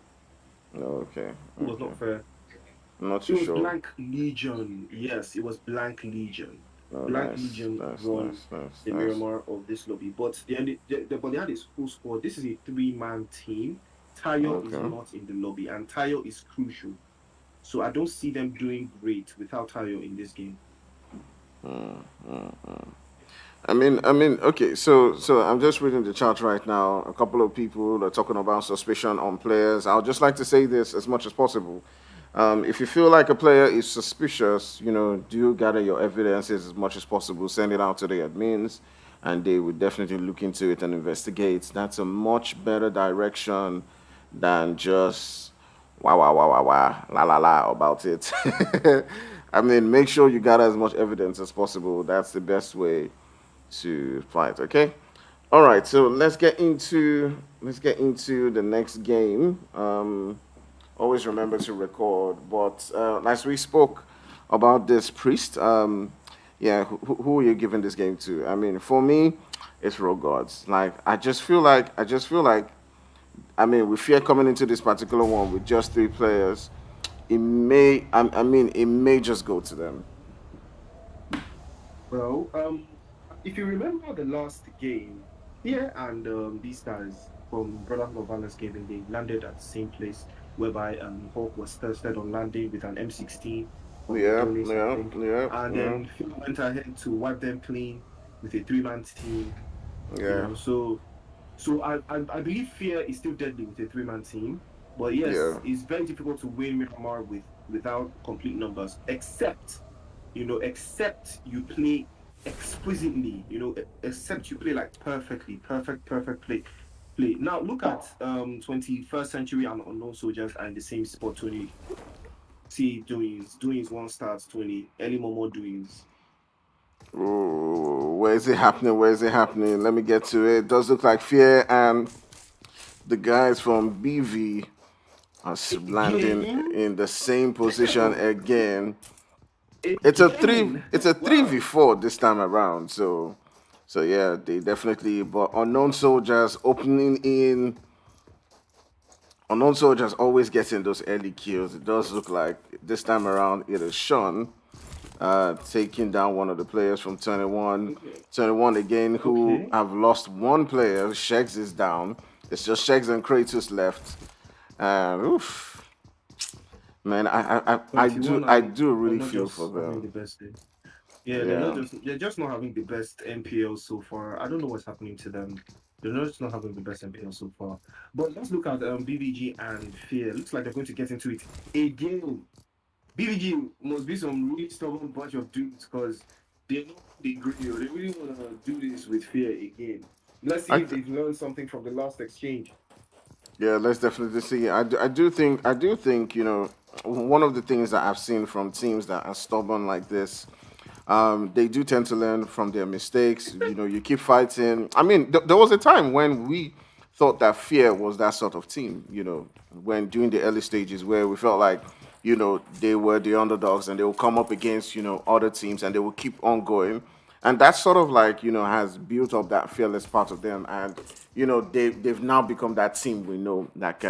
Okay. It was not fair. I'm not too sure. It was Blank Legion. Yes, it was Blank Legion. Blank Legion won the Miramar of this lobby. But they had a full squad. This is a 3-man team. Tayo is not in the lobby, and Tayo is crucial. So I don't see them doing great without Tayo in this game. Okay, so I'm just reading the chat right now. A couple of people are talking about suspicion on players. I would just like to say this as much as possible. If you feel like a player is suspicious, do gather your evidences as much as possible. Send it out to the admins, and they will definitely look into it and investigate. That's a much better direction than just la about it. Make sure you gather as much evidence as possible. That's the best way to fight. Okay. All right. So let's get into the next game. Always remember to record. But as we spoke about this Priest, who are you giving this game to? For me, it's Road Gods. I just feel like, with Fear coming into this particular one with just 3 players, it may just go to them. Well, if you remember the last game, Yeah, and these guys from Brotherhood of Violence Gaming, they landed at the same place whereby Hawk was tested on landing with an M16 on the Yeah, Adonis, I yeah, think. yeah, And yeah, then Phil went ahead to wipe them clean with a three-man team, you yeah, know. So I believe Fear is still deadly with a three-man team. But yeah. yes, it's very difficult to win Miramar without complete numbers, except you play exquisitely, except you play like perfectly, perfect play. Now look at 21st century and unknown soldiers are in the same spot, 20. See doings one starts 20, early Momo doings. Ooh, where is it happening? Where is it happening? Let me get to it. Does look like Fear and the guys from BV are landing Again, in the same position again. It's a three. again. It's a three v Wow. four this time around. So yeah, they definitely. But unknown soldiers opening in. Unknown soldiers always getting those early kills. It does look like this time around it is Sean taking down one of the players from 21. Okay. 21 again, who Okay. have lost one player. Shegs is down. It's just Shegs and Kratos left. Oof, man, I 21 do are really not feel for just having them. the best day. Yeah, Yeah. they're just not having the best MPL so far. I don't know what's happening to them. They're just not having the best MPL so far. But let's look at BBG and Fear. Looks like they're going to get into it again. BBG must be some really stubborn bunch of dudes because they know they agree or they really want to do this with Fear again. Let's see I if they've learned something from the last exchange. Yeah, let's definitely see. I do think, one of the things that I've seen from teams that are stubborn like this, they do tend to learn from their mistakes. You keep fighting. I mean, there was a time when we thought that Fear was that sort of team. When during the early stages where we felt like, they were the underdogs and they will come up against, other teams and they will keep on going. And that sort of like, has built up that fearless part of them. And, they've now become that team we know that,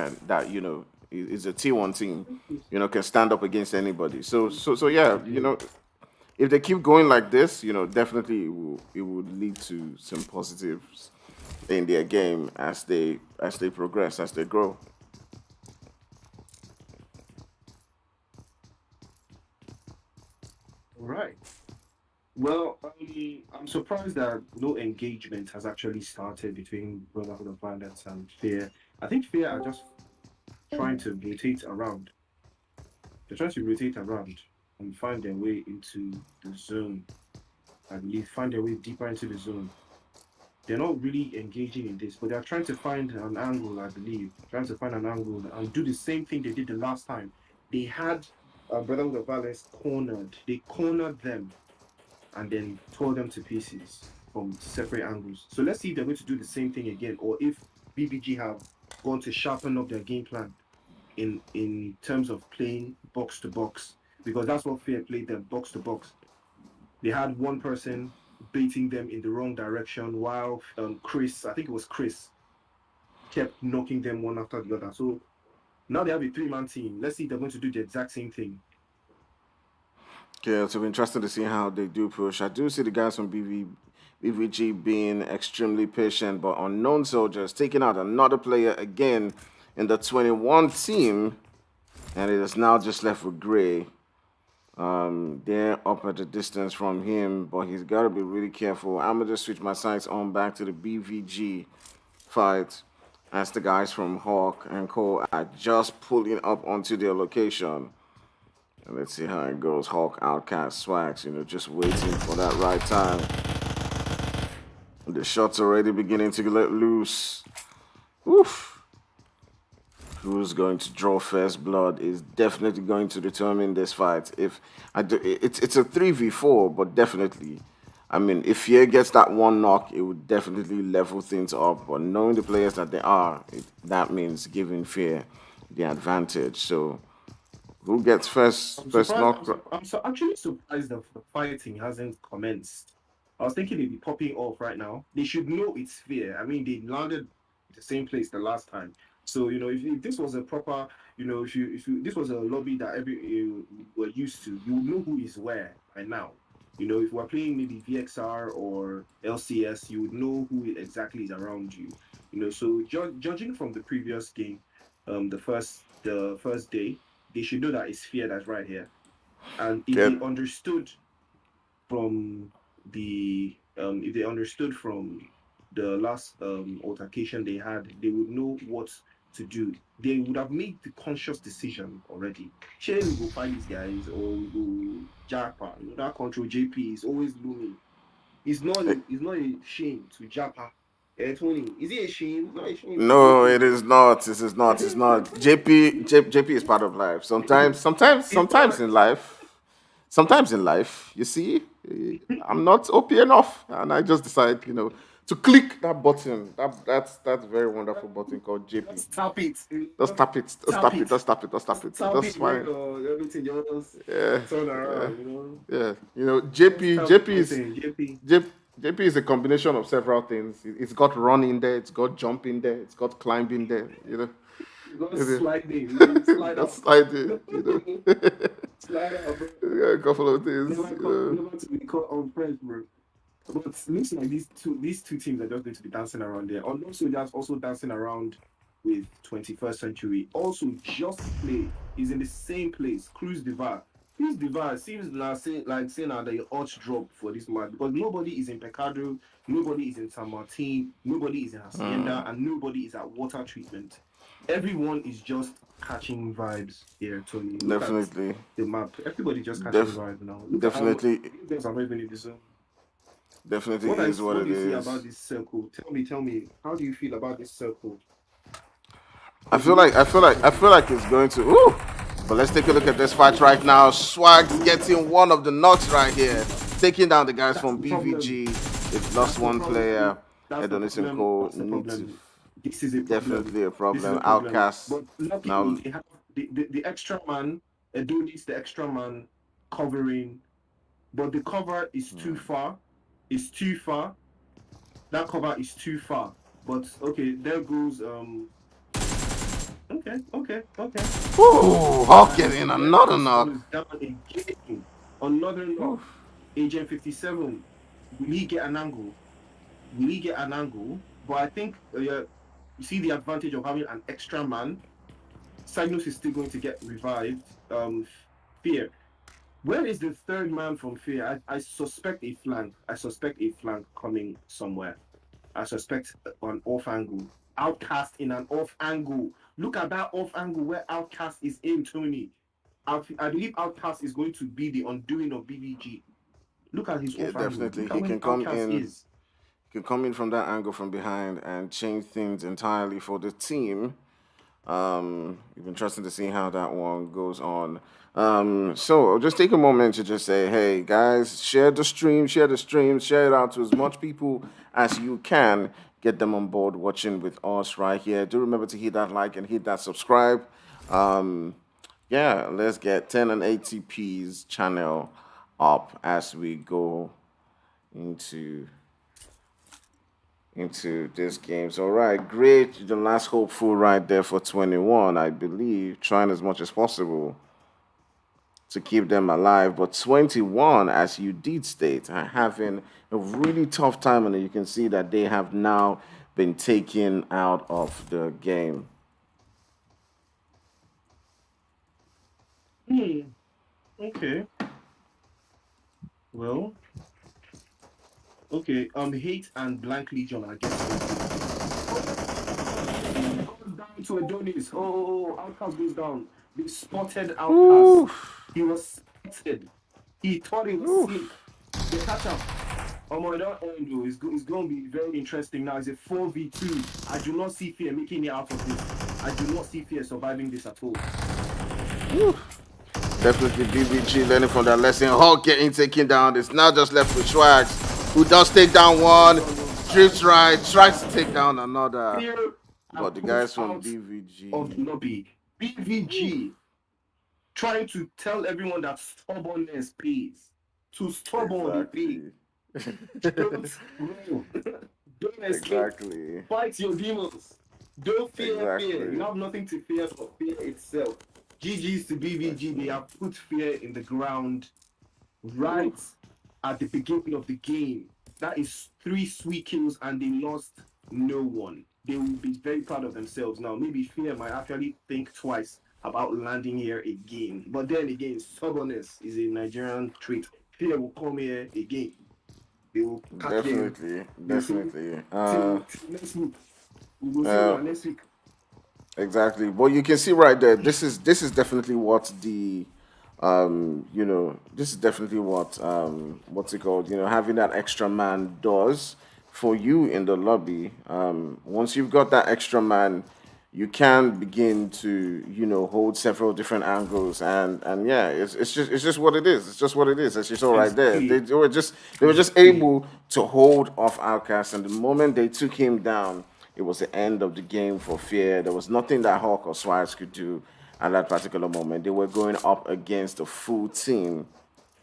is a T1 team, can stand up against anybody. So yeah, if they keep going like this, definitely it would lead to some positives in their game as they progress, as they grow. All right. Well, I'm surprised that no engagement has actually started between Brotherhood of Violence and Fear. I think Fear are just trying to rotate around. They're trying to rotate around and find their way into the zone. I believe find their way deeper into the zone. They're not really engaging in this, but they're trying to find an angle. I believe trying to find an angle and do the same thing they did the last time. They had Brotherhood of Violence cornered. They cornered them and then tore them to pieces from separate angles. So let's see if they're going to do the same thing again, or if BBG have gone to sharpen up their game plan in terms of playing box to box, because that's what Fear played them, box to box. They had one person baiting them in the wrong direction while Chris, I think it was Chris, kept knocking them one after the other. So now they have a three-man team. Let's see if they're going to do the exact same thing. Yeah, it'll be interesting to see how they do push. I do see the guys from BVG being extremely patient, but unknown soldiers taking out another player again in the 21 team, and it is now just left with Gray. They're up at a distance from him, but he's got to be really careful. I'm gonna just switch my sights on back to the BVG fight as the guys from Hawk and Co are just pulling up onto their location. And let's see how it goes. Hawk, Outcast, Swags, just waiting for that right time. The shot's already beginning to let loose. Oof. Who's going to draw first blood is definitely going to determine this fight. If I do, it's a 3v4, but definitely, I mean, if Ye gets that one knock, it would definitely level things up. But knowing the players that they are, that means giving Fear the advantage. So who gets first I'm first surprised. knock? Actually surprised that the fighting hasn't commenced. I was thinking they'd be popping off right now. They should know it's Fear. I mean, they landed the same place the last time. So if this was a proper, if you this was a lobby that every you were used to, you would know who is where by now. You know, if we're playing maybe VXR or LCS, you would know who exactly is around you. You know, so judging from the previous game, the first day, they should know that it's fear that's right here. And from if they understood from the last altercation they had, they would know what to do. They would have made the conscious decision already. Sure, we go find these guys or we go Japa. You know, that control JP is always looming. It's not a shame to Japa. Tony, is it a shame? It's not a shame to No, JP. it is not. It is not. It's not. JP is part of life. It's not. Sometimes in life, you see, I'm not OP enough, and I just decide, to click that button. That's a very wonderful button called JP. Just tap it. Just tap it. Just Tap tap it. it. Just tap it. Just tap it. Tap That's it, make fine. everything just Yeah, turn yeah, around, you know. yeah. Just JP, tap JP the is button, JP. JP is a combination of several things. It's got running there. It's got jumping there. It's got climbing there. Just It is- sliding, you know, slide That's out. sliding. Slide out, bro. Yeah, a couple of things. Never to be caught on French, bro. But it looks like these two teams are just going to be dancing around there. And also just also dancing around with 21st Century. Also, Just Play is in the same place. Cruz Divar. Cruz Divar seems saying that the odds drop for this match because nobody is in Pecado, nobody is in San Martin, nobody is in Hacienda, and nobody is at water treatment. Everyone is just catching vibes here, Tony. Look at Definitely. the map. Everybody just catching Def- vibes now. Look at how definitely, you guys are not even in the zone. definitely What is what do it you see is. about this circle? Tell me, how do you feel about this circle? I feel like it's going to. Ooh. But let's take a look at this fight right now. Swag's getting one of the knocks right here, taking down the guys That's from the problem. BVG. They've That's lost the one problem. player. That's the Edonis and problem. Co. That's the need to problem. This is a problem. definitely a This is problem. a problem. Outcast But luckily, now. they have the extra man. Adonis, the extra man, covering. But the cover is too far. It's too far. That cover is too far. But okay, there goes Okay. Ooh, Hawk getting another knock. Down again. Another knock. Agent 57. Will he get an angle? But I think you see the advantage of having an extra man. Cygnus is still going to get revived. Fear. Where is the third man from Fear? I suspect a flank. Coming somewhere. I suspect an off angle. Outcast in an off angle. Look at that off angle where Outcast is in, Tony. I believe Outcast is going to be the undoing of BBG. Look at his off Definitely. angle. Look He at can where come Outcast in. is. He can come in from that angle from behind and change things entirely for the team. You've been trusting to see how that one goes on. So I'll just take a moment to just say, hey guys, share the stream, share it out to as much people as you can. Get them on board watching with us right here. Do remember to hit that like and hit that subscribe. Let's get 10 and 80p's channel up as we go into this game. So, all right, great. The last hopeful right there for 21, I believe, trying as much as possible to keep them alive. But 21, as you did state, are having a really tough time, and you can see that they have now been taken out of the game. Okay. Well. Okay. Hate and Blank Legion are getting goes down to Adonis. Oh, Outcast goes down. They spotted Outcast. Ooh. He was spotted. He thought he was asleep. They catch him. Oh my God, Andrew, it's going to be very interesting now. It's a 4v2. I do not see Fear making it out of this. I do not see Fear surviving this at all. Ooh. Definitely BBG learning from that lesson. Hawk getting taken down. It's now just left with Swags, who does take down one, drifts right, tries to take down another. Fear But the guys from BVG of the lobby. BVG trying to tell everyone that stubbornness pays. To stubborn exactly. Don't roll. Don't escape. Exactly. Fight your demons. Don't fear Exactly. fear. You have nothing to fear but fear itself. GG's to BVG. They have put fear in the ground right at the beginning of the game. That is 3 sweet kills and they lost no one. They will be very proud of themselves. Now, maybe Fear might actually think twice about landing here again. But then again, stubbornness is a Nigerian trait. Fear will come here again. They will catch them. Definitely. Next week. We will see next week. Exactly. Well, you can see right there. This is definitely what the, this is definitely what what's it called? Having that extra man does for you in the lobby. Once you've got that extra man, you can begin to hold several different angles, and yeah, it's just what it is. It's just what it is. As you saw right there, they were just able to hold off Outcast, and the moment they took him down, it was the end of the game for Fear. There was nothing that Hawk or Swires could do at that particular moment. They were going up against a full team,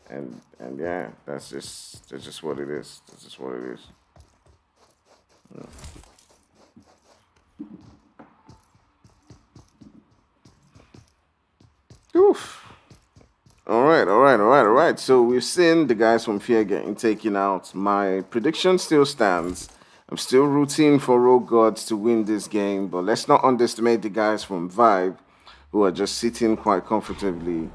and yeah, that's just what it is. That's just what it is. Yeah. Oof. All right. So we've seen the guys from Fear getting taken out. My prediction still stands. I'm still rooting for Rogue Gods to win this game, but let's not underestimate the guys from Vibe who are just sitting quite comfortably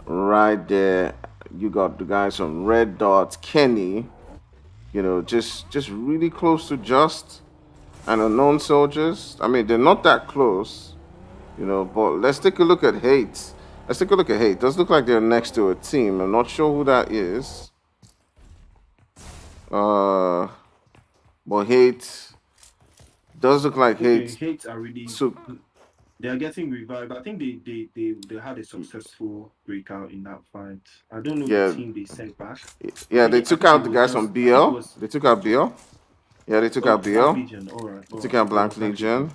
right there. You got the guys from Red Dot, Kenny, just really close to Just and Unknown Soldiers. I mean, they're not that close, but let's take a look at Hate. Let's take a look at Hate. Does look like they're next to a team. I'm not sure who that is. But Hate does look like Hate. Hate are really they are getting revived. I think they had a successful breakout in that fight. I don't know the team they sent back. Yeah, they took out the guys from BL. They took out BL. Yeah, they took out BL. Legion. All right. They took out Blank Legion.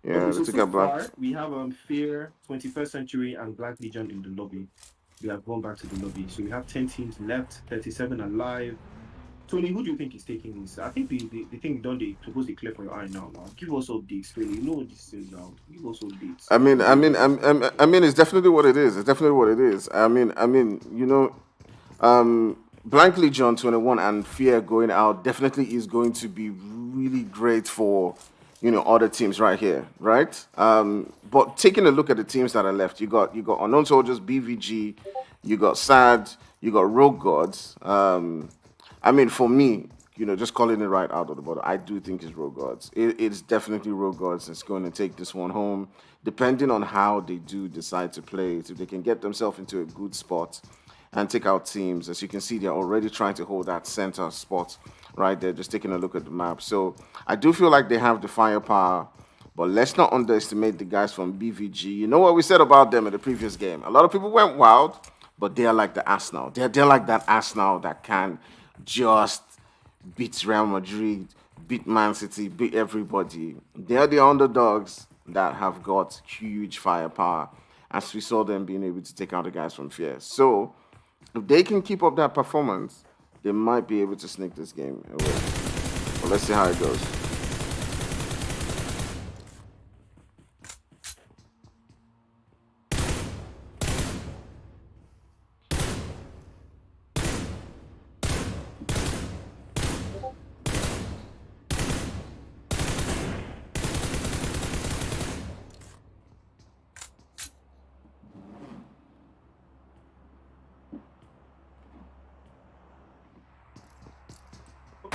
Yeah, they took out Blank. We have Fear, 21st Century, and Blank Legion in the lobby. We have gone back to the lobby. So we have 10 teams left, 37 alive. Tony, who do you think is taking this? I think the thing done, they propose the clear for your eye now. Give us updates, Tony. You know what this is now. Give us updates. I mean, it's definitely what it is. It's definitely what it is. I mean, Blank Legion 21 and Fear going out definitely is going to be really great for other teams right here, right? But taking a look at the teams that are left, you got Unknown Soldiers, BVG, you got SAD, you got Rogue Gods. I mean, for me, just calling it right out of the bottom, I do think it's Rogue Gods. It's definitely Rogue Gods that's going to take this one home, depending on how they do decide to play it. If they can get themselves into a good spot and take out teams, as you can see, they're already trying to hold that center spot right there, just taking a look at the map. So I do feel like they have the firepower, but let's not underestimate the guys from BVG. You know what we said about them in the previous game? A lot of people went wild, but they are like the Arsenal. They're like that Arsenal that can just beat Real Madrid, beat Man City, beat everybody. They're the underdogs that have got huge firepower, as we saw them being able to take out the guys from Fear. So if they can keep up that performance, they might be able to sneak this game away. But let's see how it goes.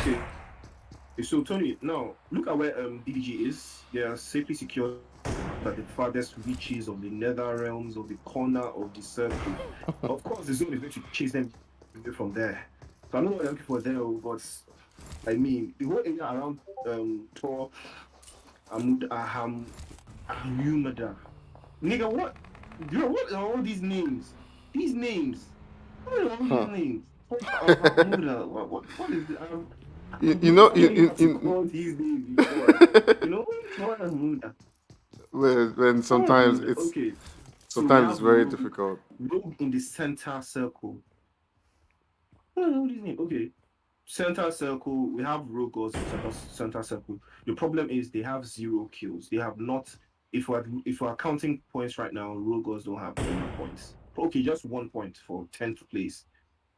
Okay. So Tony, now look at where DDG is. They are safely secured at the farthest reaches of the nether realms of the corner of the circle. Of course, the zone is going to chase them from there. So I don't know what they're looking for there, but I mean the whole area around Tor, Amud Aham, Ahumada. Nigga, what? Bro, what are all these names? These names. What are all these names? Ahumada. What is the all these names before. When sometimes it's okay. Sometimes it's very difficult. Rogue in the center circle. I don't know his name. Okay. Center circle. We have Rogue goes center circle. The problem is they have 0 kills. They have not. If we're counting points right now, Rogue goes don't have any points. Okay, just 1 point for 10th place.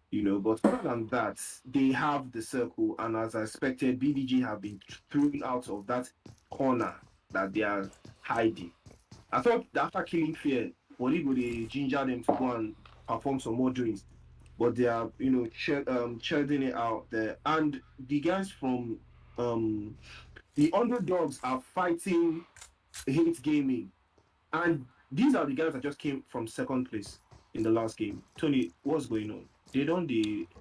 But other than that, they have the circle, and as I expected, BBG have been thrown out of that corner that they are hiding. I thought that after killing Fear, Body would ginger them to go and perform some more doings, but they are, churning it out there. And the guys from the underdogs are fighting Hate Gaming, and these are the guys that just came from second place in the last game. Tony, what's going on? They don't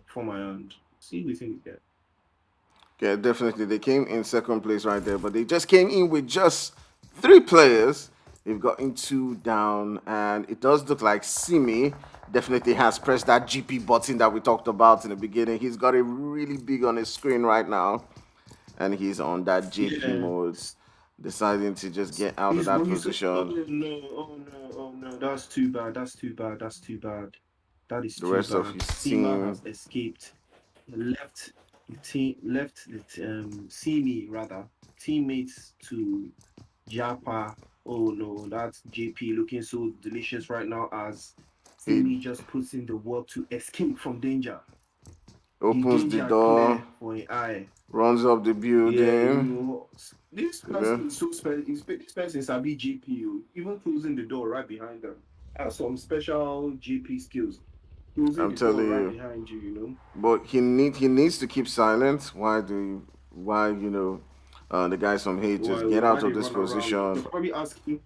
for my hand. See we think there. Yeah, definitely. They came in second place right there, but they just came in with just 3 players. They've gotten 2 down, and it does look like Simi definitely has pressed that GP button that we talked about in the beginning. He's got it really big on his screen right now, and he's on that JP mode, deciding to just get out of that position. Oh no, that's too bad. That is too bad. The rest of his Sima team has escaped. Left Simi rather teammates to Japa. Oh no, that's JP looking so delicious right now as Simi just puts in the work to escape from danger. Opens the door for an eye. Runs up the building. Yeah, this person is so special. This person is a GPU. Even closing the door right behind them. Has some special GP skills. I'm telling you. Right behind you, But he needs to keep silent. Why the guys from Hate just get out of this position? Probably asking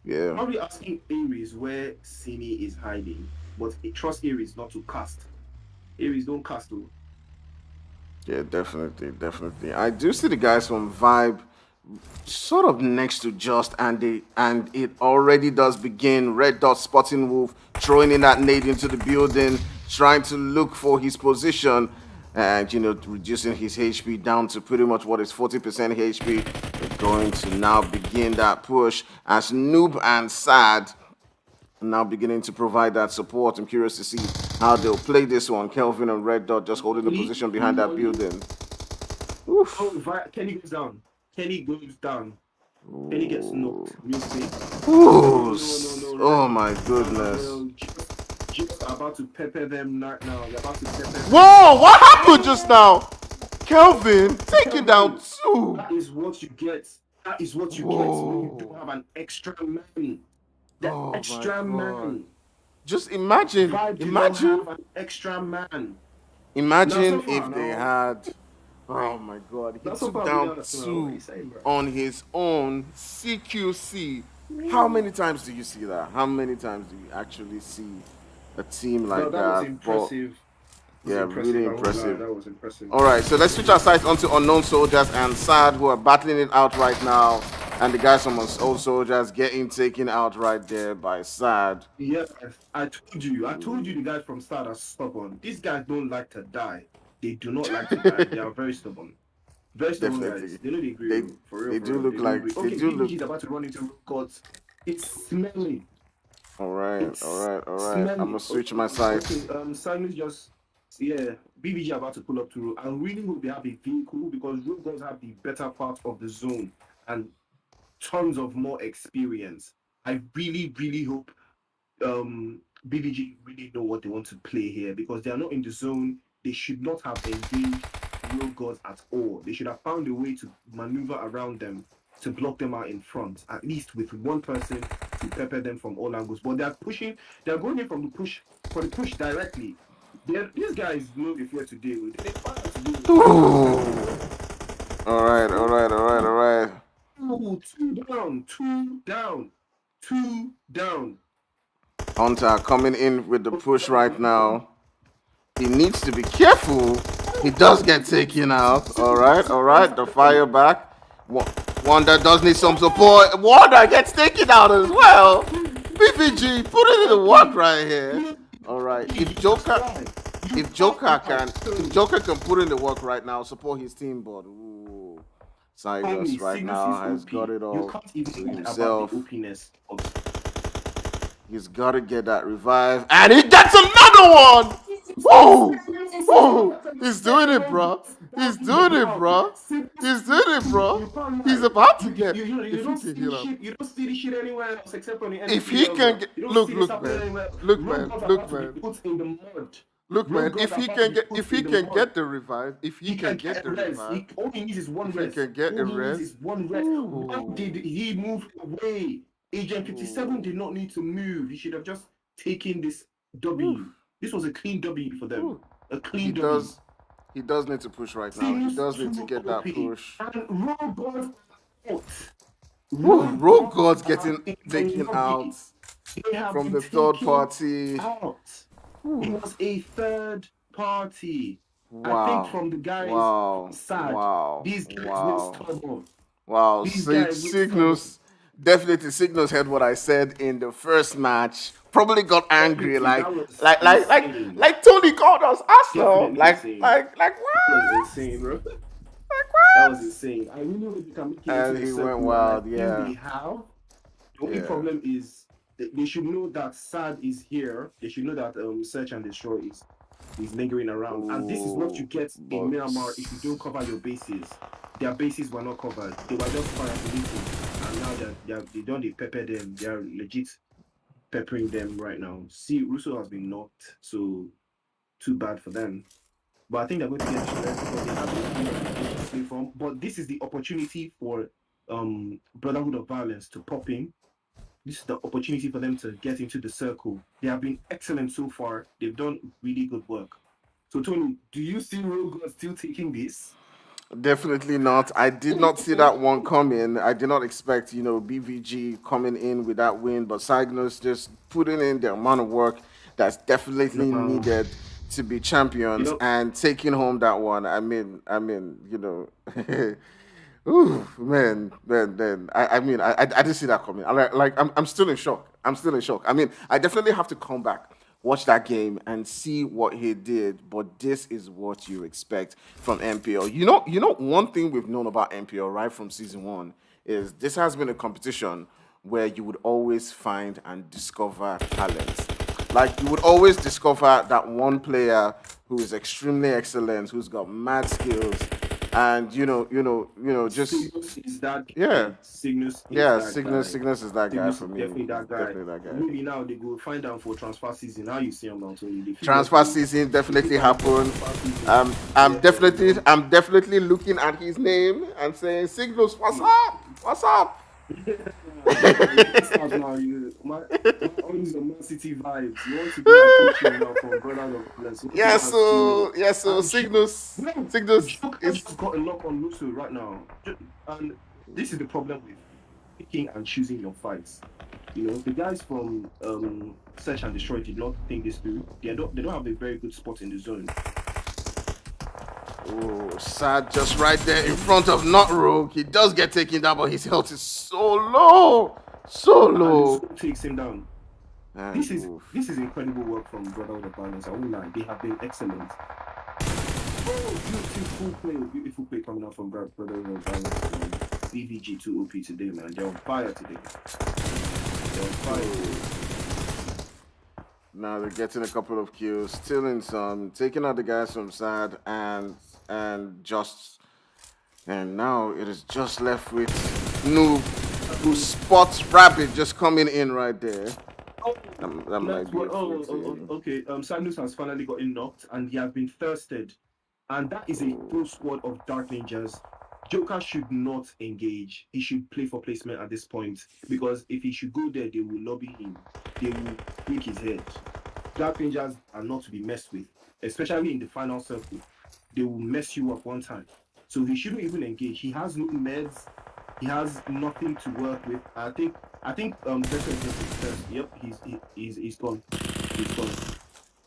Aries where Sini is hiding. But trust Aries not to cast. Aries don't cast though. Yeah, definitely. I do see the guys from Vibe sort of next to Just, and it already does begin. Red Dot spotting Wolf, throwing in that nade into the building, trying to look for his position, and reducing his HP down to pretty much what is 40% HP. They're going to now begin that push as Noob and Sad now beginning to provide that support. I'm curious to see how they'll play this one. Kelvin and Red Dot just holding the position behind that building. Oof. Oh, Kenny goes down. Kenny gets knocked. No. Oh my goodness. Just about to pepper them right now. You're about to pepper them. Whoa! What happened just now? Kelvin taking down 2. That is what you get. That is what you get when you don't have an extra man. Extra man. Just imagine. Imagine an extra man. Imagine if they had. Oh my God! He took down 2 on his own CQC. How many times do you see that? How many times do you actually see a team like that? Was impressive. Really impressive. That was impressive. All right, so let's switch our sights onto Unknown Soldiers and Sad, who are battling it out right now. And the guys from Old Soldiers getting taken out right there by Sad. Yeah, I told you the guys from Sad are stubborn. These guys don't like to die. They do not like to die. They are very stubborn. Very stubborn guys. They know they agree. They do look like they do look. He's about to run into gods. It's smelly. All right. I'm gonna switch my sides. Okay, Simon's just BBG about to pull up to. I really hope they have a vehicle because road gods have the better part of the zone and tons of more experience. I really hope BBG really know what they want to play here because they are not in the zone. They should not have engaged real gods at all. They should have found a way to maneuver around them to block them out in front, at least with one person to pepper them from all angles. But they're going in from the push directly. These guys know if we're to deal with. They fire to deal with. All right. 2 down. Hunter coming in with the push right now. He needs to be careful. He does get taken out. All right. The fire back. Wanda does need some support. Wanda gets taken out as well. BBG, put it in the work right here. All right. If Joker can put in the work right now, support his team, but Cyrus right now has got it all to himself. He's got to get that revive, and he gets another one. Oh, he's doing it, bro. He's about to get. You don't see this shit anywhere else except on the If he can get, look, man. Put in the mud. Look, man, Road if God he about can to get put if in he the can mud. get the revive, if he can get the res. revive, All he needs is one if he res. can get a All he needs res, is one res. Why did ooh, he move away? Agent 57 did not need to move. He should have just taken this ooh, W. This was a clean W for them. ooh. A He clean W. does he does need to push right now. He Seems does need to too get that OP. push. And Road God out. Ooh, Road Rogue God God's are getting in taken the out lobby. They have from been the third taken party. out. It Ooh. was a third party. I think Wow. from the guys Wow. sad, Wow. these guys were Wow. stubborn. Wow. These guys were stubborn. Signals heard what I said in the first match. Probably got angry, Definitely, that was insane. like Tony called us Arsenal. Definitely insane. Like That was what? insane, bro. Like That was what? insane. I really hope they can make it into And the he went circle, and I wild, feel yeah. they have. The only Yeah. problem is they should know that Sad is here. They should know that Search and Destroy is lingering around. And this is what you get in Myanmar if you don't cover your bases. Their bases were not covered. They were just paraplegic. And now they don't pepper them. They are legit peppering them right now. See, Russo has been knocked, so too bad for them. But I think they're going to get stressed because they have the play from. But this is the opportunity for Brotherhood of Violence to pop in. This is the opportunity for them to get into the circle. They have been excellent so far. They've done really good work. So, Tony, do you see Rogue God still taking this? Definitely not. I did not see that one coming. I did not expect, BVG coming in with that win, but Cygnus just putting in the amount of work that's definitely needed to be champions and taking home that one. Ooh, man. I didn't see that coming. I'm still in shock. I'm still in shock. I mean, I definitely have to come back, watch that game, and see what he did. But this is what you expect from MPL. One thing we've known about MPL right from season one is this has been a competition where you would always find and discover talents. Like you would always discover that one player who is extremely excellent, who's got mad skills, and just Cygnus is that guy. yeah. Cygnus Is that guy for me. Definitely that guy. Definitely that guy. Maybe now they go find out for transfer season. How you see him now, Tony? Transfer season definitely happened. I'm definitely looking at his name and saying, Signals, what's up? What's up? Now, all these are Man City vibes. You want to go and coach him now from Brother of Bless. So Signals is got a lock on Russo right now. And this is the problem with picking and choosing your fights. The guys from Search and Destroy did not think this through. They don't have a very good spot in the zone. Oh, Sad just right there in front of not Rogue. He does get taken down, but his health is so low. So low. And takes him down. And this is incredible work from Brotherhood of Violence. I won't lie. They have been excellent. Beautiful play coming out from Brotherhood of Violence. BVG 2 OP today, man. They're on fire today. Now they're getting a couple of kills, stealing some, taking out the guys from Sad and now it is just left with Noob, who spots Rabbit just coming in right there. That might be okay. Sandus has finally gotten knocked and he has been thirsted, and that is a full squad of Dark Ninjas. Joker should not engage. He should play for placement at this point, because if he should go there, they will lobby him. They will break his head. Dark Ninjas are not to be messed with, especially in the final circle. They will mess you up one time. So he shouldn't even engage. He has no meds. He has nothing to work with. I think Decker is first. Yep, he's gone. He's gone.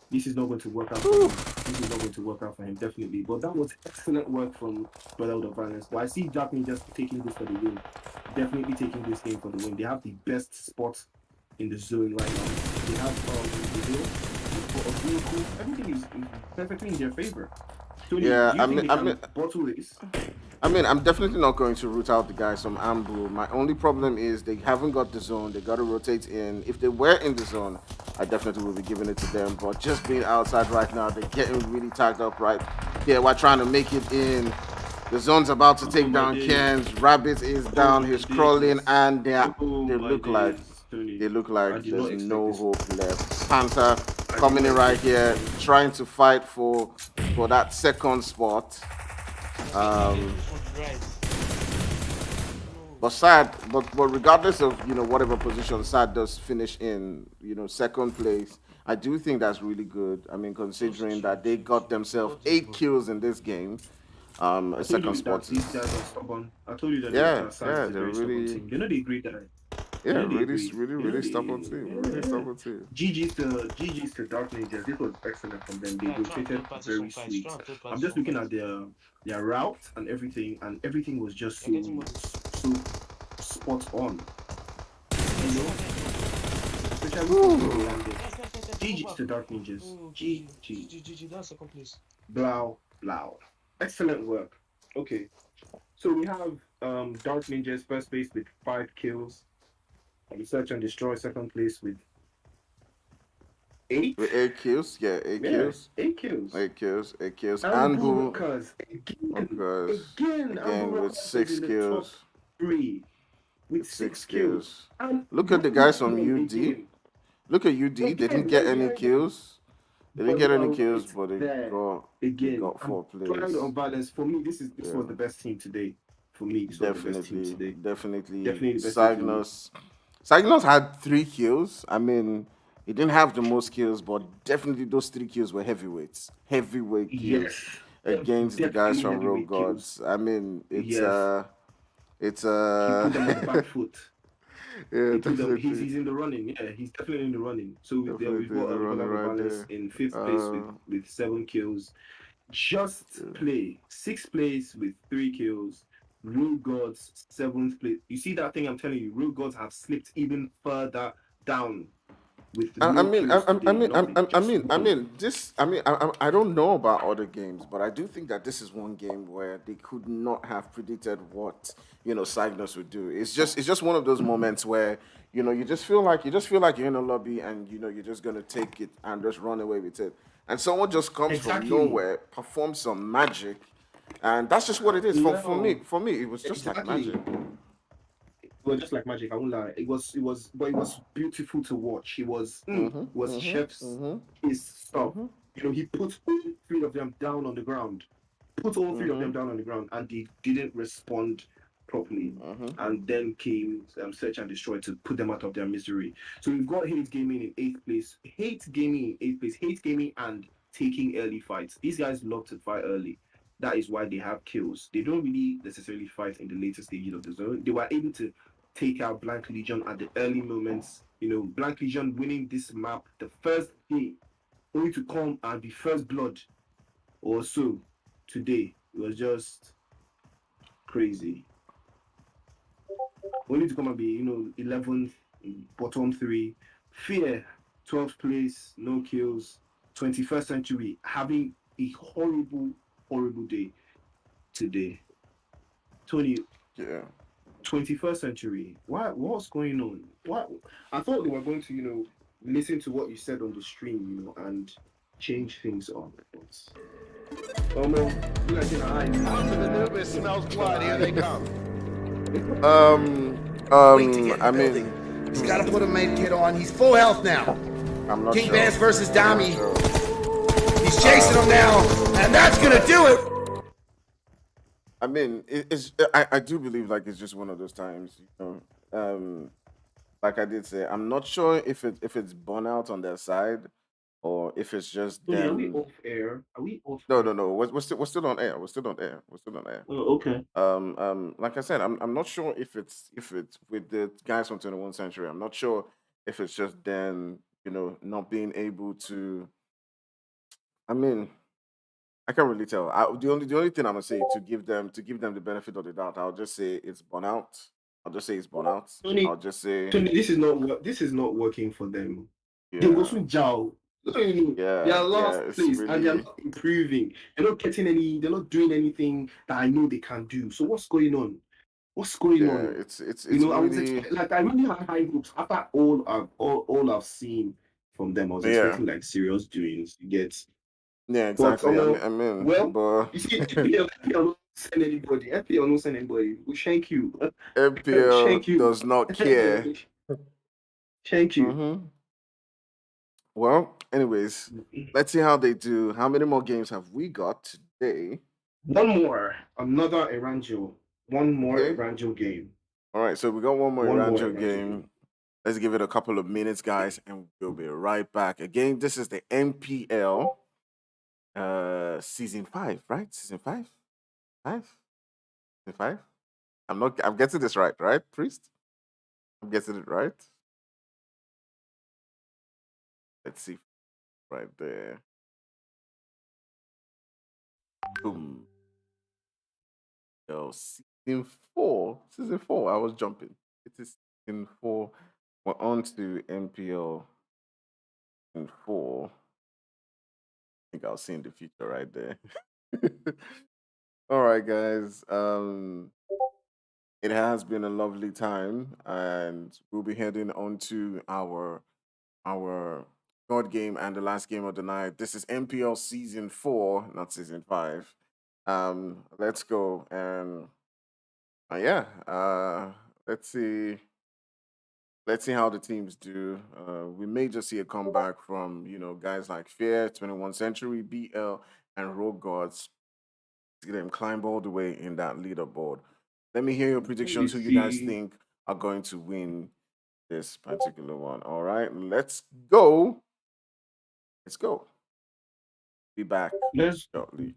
This is not going to work out for him. This is not going to work out for him, definitely. But that was excellent work from Brotherhood of Violence. But I see Dark Ninjas taking this for the win. Definitely taking this game for the win. They have the best spot in the zone right now. They have the hill. Everything is perfectly in their favor. Tony, bottle this? I'm definitely not going to root out the guys from Ambu. My only problem is they haven't got the zone. They got to rotate in. If they were in the zone, I definitely would be giving it to them. But just being outside right now, they're getting really tagged up right here. We're trying to make it in. The zone's about to take down Ken's. Rabbit is down. He's crawling, and they look like there's no hope left. Panther coming in right here, trying to fight for that second spot. But Sad, but regardless of whatever position Sad does finish in, second place, I do think that's really good. I mean, considering that they got themselves 8 kills in this game, a second spot these is guys are stubborn. I told you that yeah, Science is a they're very stubborn really team. You know they agreed that. yeah, You know they really, agreed. really, You know really they, stubborn team, really stubborn team. GG's to Dark Ninjas. This was excellent from them. They rotated very sweet. I'm just looking at their route and everything was just so spot on. You know, especially GG's to Dark Ninjas. GG. That's second place. Blow. Excellent work. Okay, so we have Dark Ninjas first place with 5 kills. And Search and Destroy second place with 8. With 8 kills, yeah, 8 kills. 8 kills. 8 kills. And Who? Rockers Again with 6 kills. 3 with 6 kills. And Look at the guys from UD. Look at UD. They didn't get any kills. They didn't get any kills, but they got 4 Trying plays. on balance. For me, this was the best team today. For me, this was the best team today. Definitely. Definitely the best team Cygnus had 3 kills. I mean, he didn't have the most kills, but definitely those 3 kills were heavyweights. Heavyweight kills Yes. against the guys from Rogue heavyweight Gods. I mean, it's He put them on the back foot. yeah, He's in the running. Yeah, he's definitely in the running. So we've Definitely got in the running right Balance there. in 5th place with 7 kills. Just Play 6th place with 3 kills. Real Gods 7th place. You see that thing I'm telling you? Real Gods have slipped even further down. With I don't know about other games, but I do think that this is one game where they could not have predicted what Cygnus would do. It's just one of those moments where you just feel like you're in a lobby and you're just gonna take it and just run away with it, and someone just comes from nowhere, performs some magic, and that's just what it is. For me, it was just like magic. Well, just like magic, I won't lie. It was beautiful to watch. It was Chef's his stuff. He put all 3 of them down on the ground. And they didn't respond properly. And then came Search and Destroy to put them out of their misery. So we've got Hate Gaming in 8th place. Hate Gaming and taking early fights. These guys love to fight early. That is why they have kills. They don't really necessarily fight in the later stages of the zone. They were able to take out Blank Legion at the early moments. Blank Legion winning this map the first day, only to come and be first blood or so today. It was just crazy. Only to come and be, 11th, bottom 3. Fear, 12th place, no kills. 21st Century having a horrible day today. Tony, Yeah. 21st Century. What's going on? What? I thought they were going to, listen to what you said on the stream, and change things up. Oh no, you guys Out to the Nubis smells blood. Here they come. I mean, He's got to put a med kit on. He's full health now. I'm not King sure. Bass versus Dami. Sure. He's chasing him now, and that's gonna do it. I mean, I do believe like it's just one of those times, like I did say, I'm not sure if it's burnout on their side or if it's just Tony, are we them. off air? Are we off? No. We're still on air. We're still on air. Oh, okay. Like I said, I'm not sure if it's with the guys from 21st Century. I'm not sure if it's just them, not being able to. I mean, I can't really tell. The only thing I'm gonna say to give them the benefit of the doubt, I'll just say it's burnout. I'll just say it's burnout. Tony, I'll just say this is not working for them. They yeah, go to Jao. They are last it's place and they're really not improving. They're not getting they're not doing anything that I know they can do. So what's going on? What's going yeah. on? It's I was really I really had high hopes after all I've seen from them. I was expecting like serious doings. You get. yeah, But exactly. I mean, well, but you see, FPL don't send anybody. FPL don't send anybody. We thank you. Thank MPL you. does not care. Thank you. Mhm. Well, anyways, let's see how they do. How many more games have we got today? One more, another Eranjo. One more Okay. Eranjo game. All right. So we got one more One more Iranjo Eranjo game. Let's give it a couple of minutes, guys, and we'll be right back. Again, this is the NPL season 5, right? Season 5? 5? Season 5? I'm getting this right, Priest? I'm getting it right. Let's see. Right there. Boom. Yo, season 4. Season 4. I was jumping. It is season 4. We're on to NPL in 4. I think I'll see in the future right there. All right, guys. It has been a lovely time, and we'll be heading on to our third game and the last game of the night. This is NPL season 4, not season 5. Let's go and yeah. Let's see. Let's see how the teams do. We may just see a comeback from guys like Fear, 21st Century, BL, and Rogue Gods. See them climb all the way in that leaderboard. Let me hear your predictions. Who you guys see. think are going to win this particular one? All right, let's go. Let's go. Be back Let's shortly.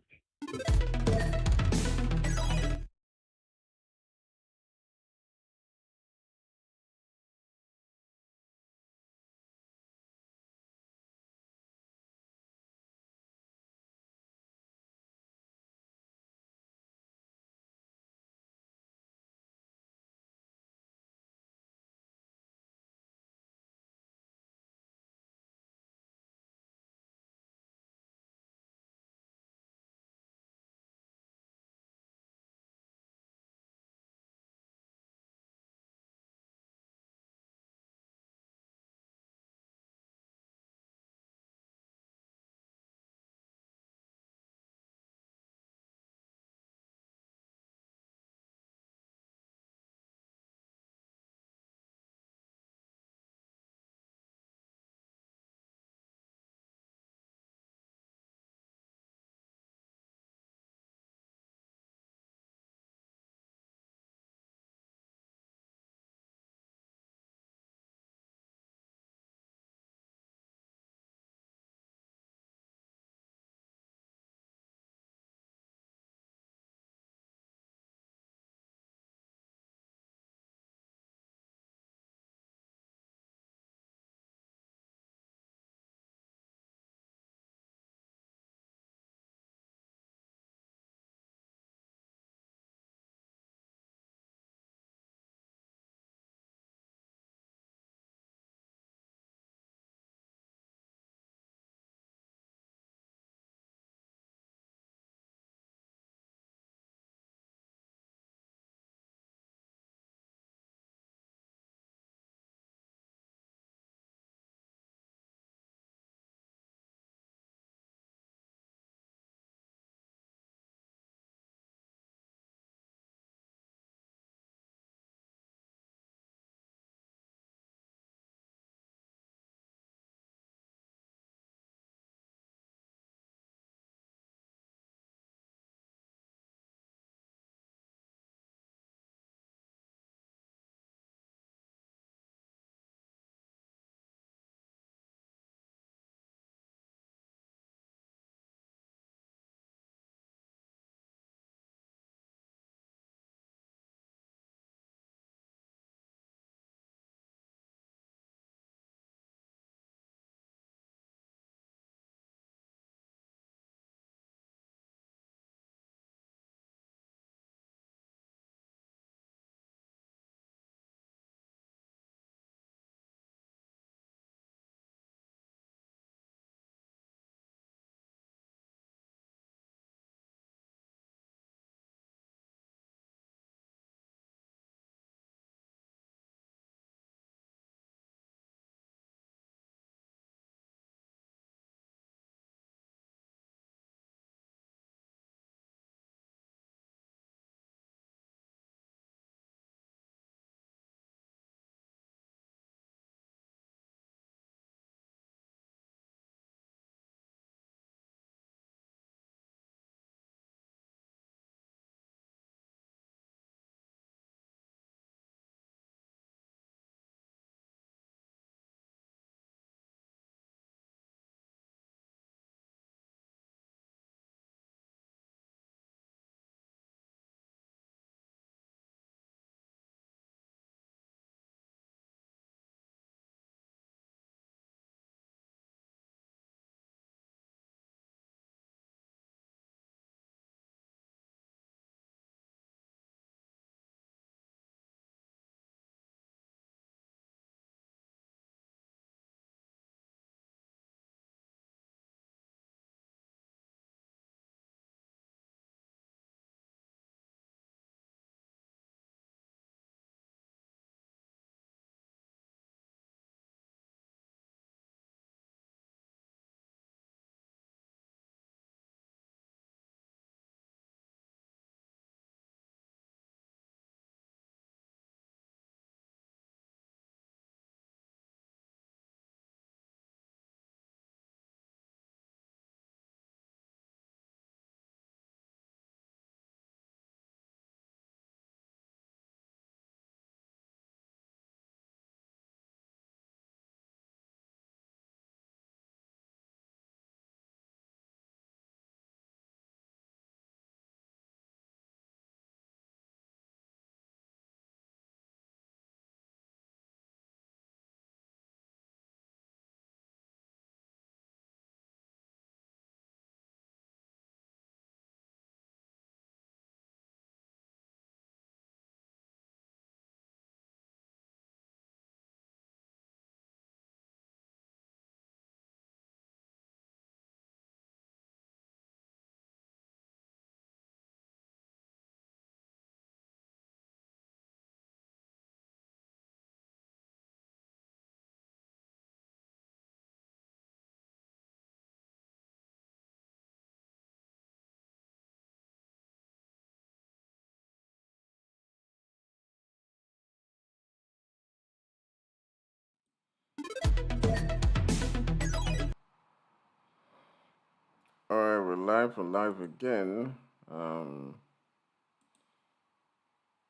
we're live again. Um,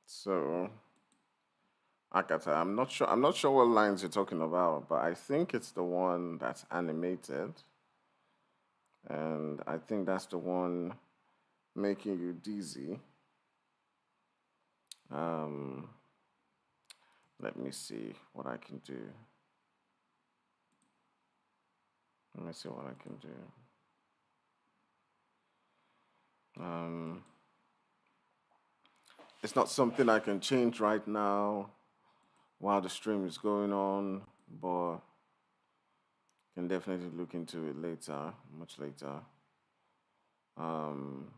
so Akata, I'm not sure what lines you're talking about, but I think it's the one that's animated, and I think that's the one making you dizzy. Um, Let me see what I can do. Let me see what I can do. Um, it's not something I can change right now while the stream is going on, but can definitely look into it later, much later. Um,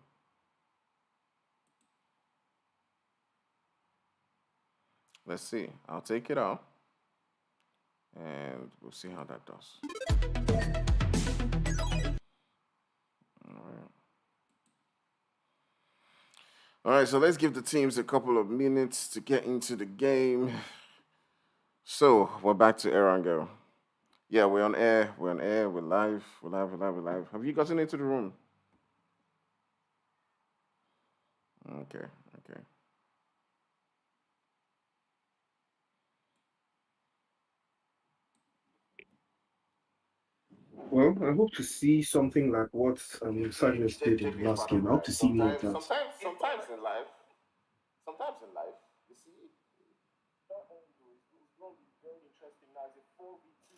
let's see. I'll take it out, and we'll see how that does. All right. All right, so let's give the teams a couple of minutes to get into the game. So we're back to Erango. Yeah, we're on air. We're on air. We're live. We're live. We're live. We're live. Have you gotten into the room? Okay. Okay. Well, I hope to see something like what Sadness did in the last game. I hope to see more of that. Sometimes in life, you see, it's going to be very interesting now. It's a 4v2.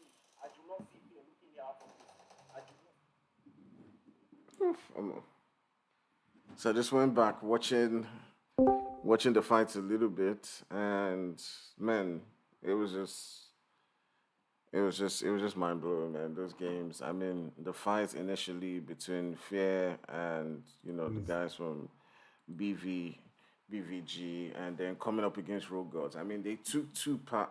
I do not see him looking out of this. I do not. So I just went back watching the fights a little bit, and man, it was just it was just mind blowing, man. Those games. I mean, the fight initially between Fear and the guys from BV, BVG, and then coming up against Road Gods. I mean, they took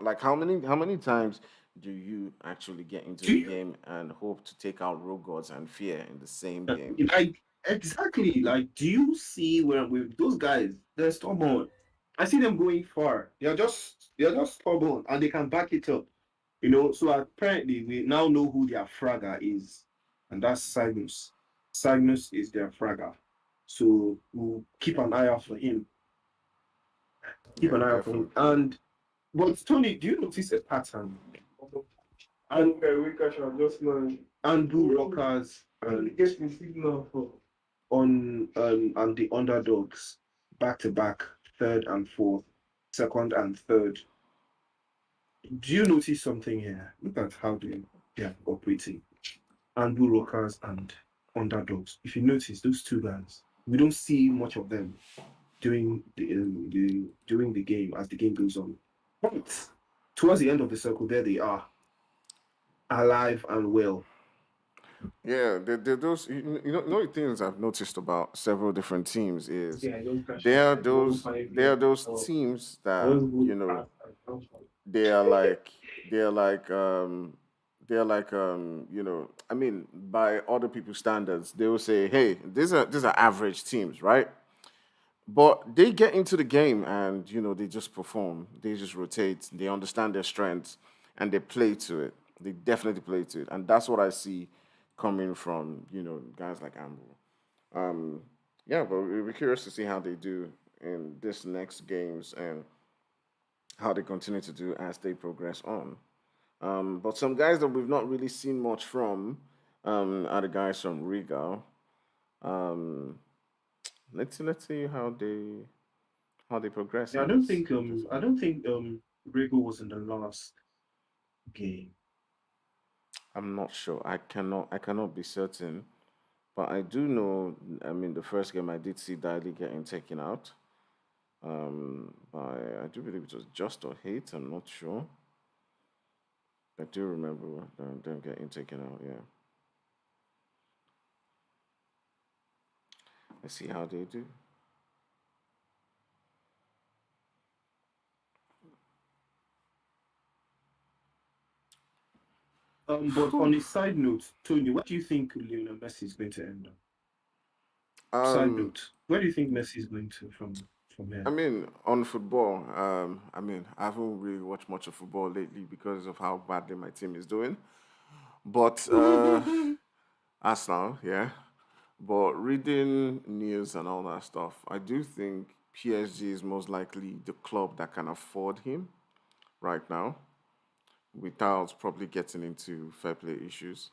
like how many times do you actually get into Do the you game and hope to take out Road Gods and Fear in the same game? like exactly like? Do you see where with those guys? They're stubborn. I see them going far. They're just stubborn and they can back it up. So apparently we now know who their fragger is, and that's Cygnus. Cygnus is their fragger. So we'll keep an eye out for him. Keep Yeah, an eye out for him. definitely. And but Tony, do you notice a pattern? And blue rockers and the underdogs back to back, third and fourth, second and third. Do you notice something here? Look at how they are operating. And blue rockers and underdogs. If you notice those two guys, we don't see much of them during the game as the game goes on. But towards the end of the circle, there they are, alive and well. Yeah, those the things I've noticed about several different teams is there are those teams that they are like they are like they are like I mean by other people's standards they will say, hey, these are average teams, right? But they get into the game and they just perform. They just rotate. They understand their strengths and they play to it. They definitely play to it, and that's what I see coming from guys like Amber. Um, yeah, but we're curious to see how they do in this next games and how they continue to do as they progress on. But some guys that we've not really seen much from are the guys from Riga. Um, let's see how they progress Yeah, in this. I don't think Rigo was in the last game. I'm not sure. I cannot be certain, but I do know. I mean, the first game I did see Daly getting taken out. I do believe it was Just or Hate. I'm not sure. I do remember them getting taken out. Yeah. Let's see how they do. But on a side note, Tony, what do you think Lionel Messi is going to end up? Side Um, note, where do you think Messi is going to from I here? mean, on football, I mean, I haven't really watched much of football lately because of how badly my team is doing. But Arsenal, yeah. But reading news and all that stuff, I do think PSG is most likely the club that can afford him right now without probably getting into fair play issues.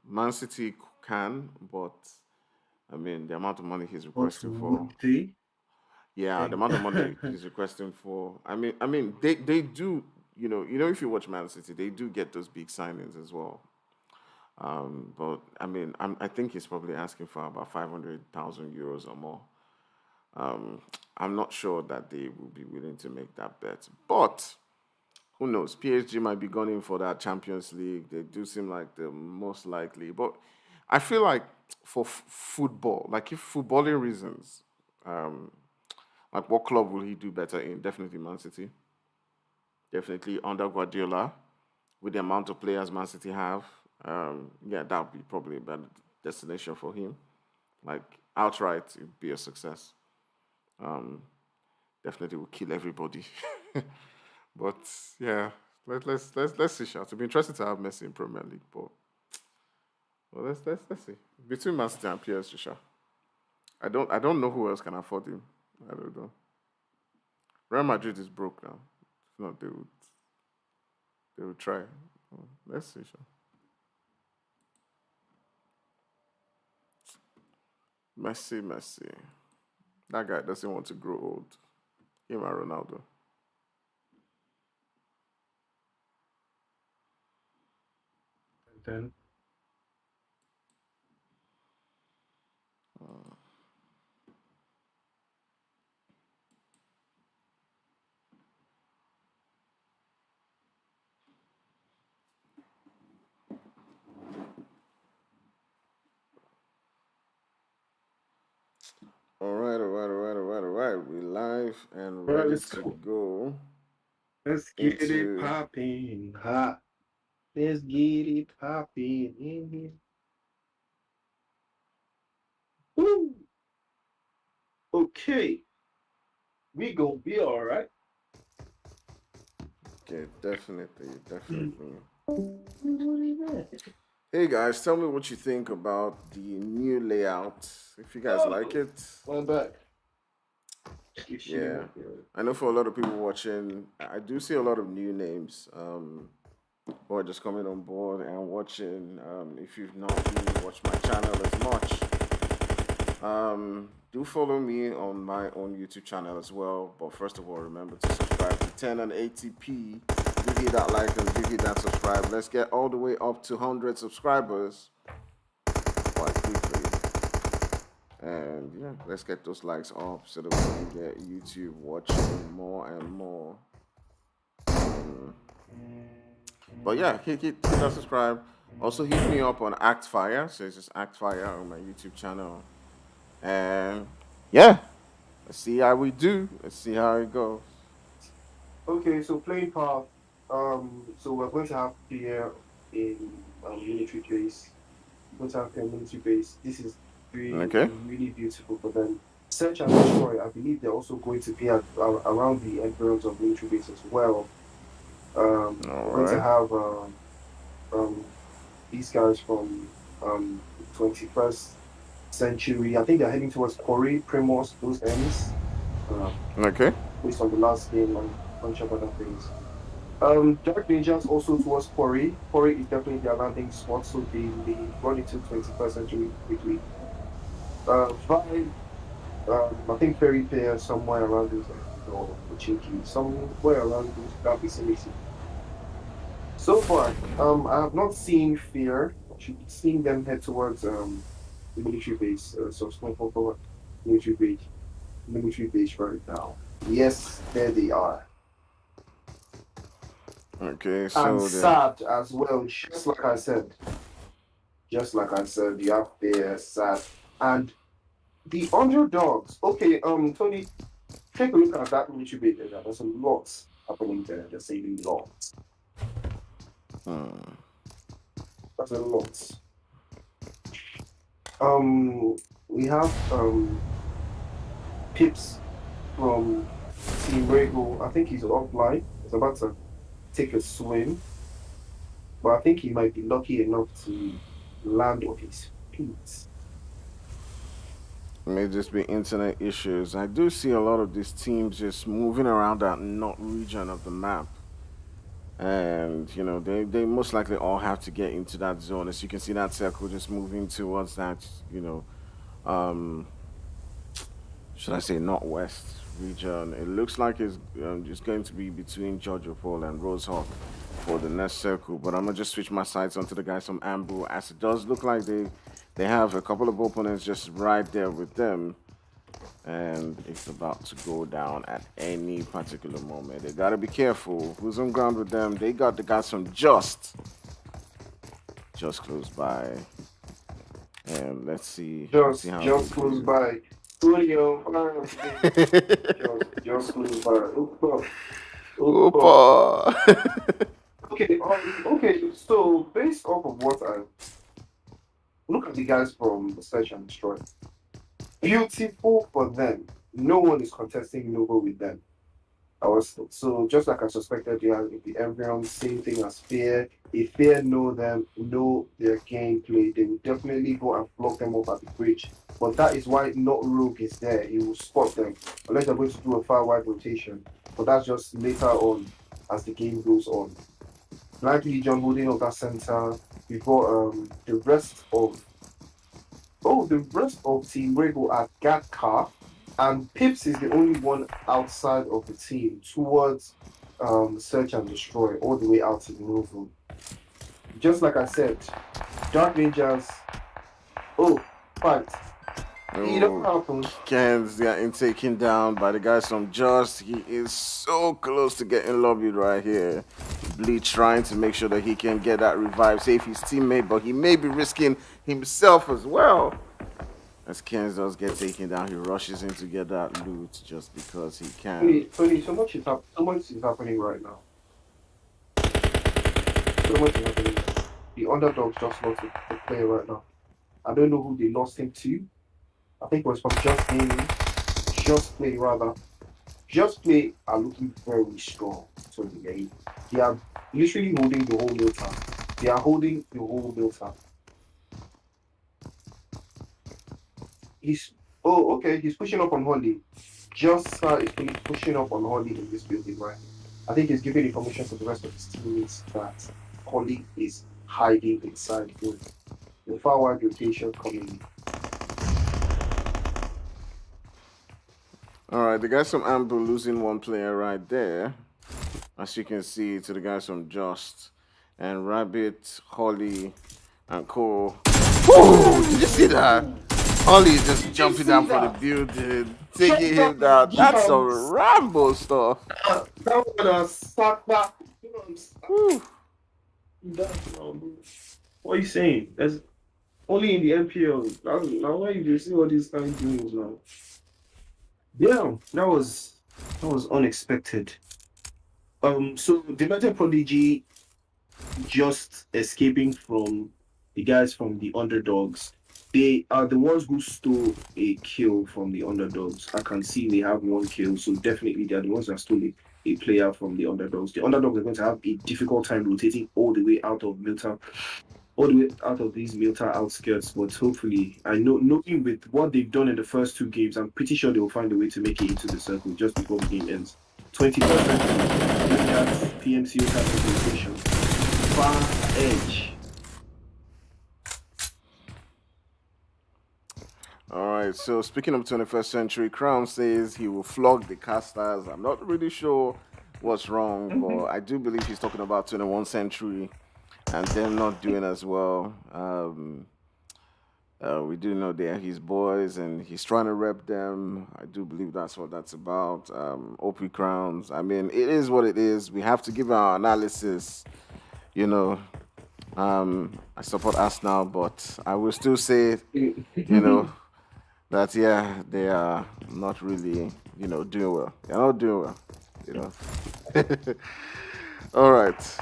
Man City can, but I mean, the amount of money he's What requesting for, would they? yeah, the Think? amount of money he's requesting for. I mean, they do, if you watch Man City, they do get those big signings as well. But I mean, I think he's probably asking for about 500,000 euros or more. Um, I'm not sure that they will be willing to make that bet, but who knows? PSG might be gunning for that Champions League. They do seem like the most likely, but I feel like for football, like if footballing reasons, um, like what club will he do better in? Definitely Man City. Definitely under Guardiola, with the amount of players Man City have. Yeah, that would be probably a better destination for him. Like outright, it would be a success. Um, Definitely will kill everybody. But yeah, let's see. Shot. It'd be interesting to have Messi in Premier League, but well, let's see. Between Man City and PSG, sure. I don't know who else can afford him. I don't know. Real Madrid is broke now. If not, they would try. Let's see. Sure. Messi. That guy doesn't want to grow old. Him and Ronaldo. Then All right. We live and all right, ready let's to go. go Let's get it into. popping hot. Let's get it popping in here. Woo! Okay, we gonna be all right. Okay, definitely. Hey guys, tell me what you think about the new layout. If you guys like Oh, it, I'm back. yeah. I know for a lot of people watching, I do see a lot of new names who are just coming on board and watching. If you've not really watched my channel as much, do follow me on my own YouTube channel as well. But first of all, remember to subscribe to 1080p. Give you that like and give you that subscribe. Let's get all the way up to 100 subscribers quite quickly. And yeah, let's get those likes up so that we can get YouTube watching more and more. But yeah, hit that subscribe. Also hit me up on Act Fire. So it's just Act Fire on my YouTube channel. And yeah, let's see how we do. Let's see how it goes. Okay, so playing path. So we're going to have here in military base. We're going to have here military base. This is really, Okay. really beautiful for them. Search and destroy. I believe they're also going to be around the emperors of military base as well. All We're going to right. have um, these guys from 21st century. I think they're heading towards Corey, Primos, those ends. Uh, Okay. Based on the last game and a bunch of other things. Dark Ninjas also towards Quarry. Quarry is definitely their landing spot, so they run into 21st century quickly. Vibe, I think Fairy Fair somewhere around those or Chinky, somewhere around those that vicinity. So far, I have not seen Fear. Should be seeing them head towards the military base. So small for military base, military base right now. Yes, there they are. Okay. And So the sad as well, just like I said, you have the sad and the underdogs. Okay, Tony, take a look at that military base there. There's a lot happening there. There's a lot. hmm, That's a lot. We have Pips from Team Rego. I think he's offline. He's about to take a swim, but I think he might be lucky enough to land on his Please. It may just be internet issues. I do see a lot of these teams just moving around that north region of the map. And they most likely all have to get into that zone. As you can see, that circle just moving towards that, um, should I say northwest region. It looks like it's just going to be between Georgia Pole and Rosehawk for the next circle. But I'm gonna just switch my sights onto the guys from Ambu, as it does look like they have a couple of opponents just right there with them, and it's about to go down at any particular moment. They gotta be careful. Who's on ground with them? They got the guys from just close by, and let's see how Just they close do. by. Studio. Just close by. Opa. Opa! Okay. So based off of what I look at the guys from Search and Destroy. Beautiful for them. No one is contesting Nova with them. I was so just like I suspected, they are the Embryon, same thing as Fear. If Fear know them, know their gameplay, they will definitely go and block them up at the bridge. But that is why not Rogue is there. He will spot them unless they're going to do a far wide rotation. But that's just later on as the game goes on. Blind Legion holding up that center before the rest of Team Rego at Gatka, and Pips is the only one outside of the team towards Search and Destroy, all the way out to the Novo. Just like I said, Dark Ninjas, fight. It don't Oh, happen. Ken's getting taken down by the guys from Just. He is so close to getting lobbied right here. Bleach trying to make sure that he can get that revive, save his teammate, but he may be risking himself as well. As Ken does get taken down, he rushes in to get that loot just because he can. Tony, so much is happening right now. So much is happening. The underdogs just lost a player right now. I don't know who they lost him to. I think it was from Just Gaming. Just Play rather. Just Play are looking very strong. So they are literally holding the whole Milton. They are holding the whole Milton. He's okay. He's pushing up on Holly. Just is pushing up on Holly in this building, right? I think he's giving information to the rest of his teammates that Holly is hiding inside him. The forward rotation coming. All right, the guys from Ambu losing one player right there. As you can see, to the guys from Just and Rabbit, Holly, and Cole. Woo! Did you see that? Holly is just jumping down for the building, taking him down. That's some Rambo stuff. That was suck back. Woo. What are you saying? That's only in the MPL. Now why you see what these guys doing now? Yeah, that was unexpected. So the United Prodigy just escaping from the guys from the underdogs. They are the ones who stole a kill from the underdogs. I can see they have one kill, so definitely they are the ones that stole a player from the underdogs. The underdogs are going to have a difficult time rotating all the way out of Milton, all the way out of these Milton outskirts. But hopefully, I know, knowing with what they've done in the first two games, I'm pretty sure they will find a way to make it into the circle just before the game ends. 20%. That's PMCO type of rotation. Far edge. All right, so speaking of 21st century, Crown says he will flog the casters. I'm not really sure what's wrong, but I do believe he's talking about 21st century and them not doing as well. We do know they're his boys and he's trying to rep them. I do believe that's what that's about. OP Crowns, I mean, it is what it is. We have to give our analysis, you know. I support Arsenal, but I will still say, that they are not really, doing well. They're not doing well, All right.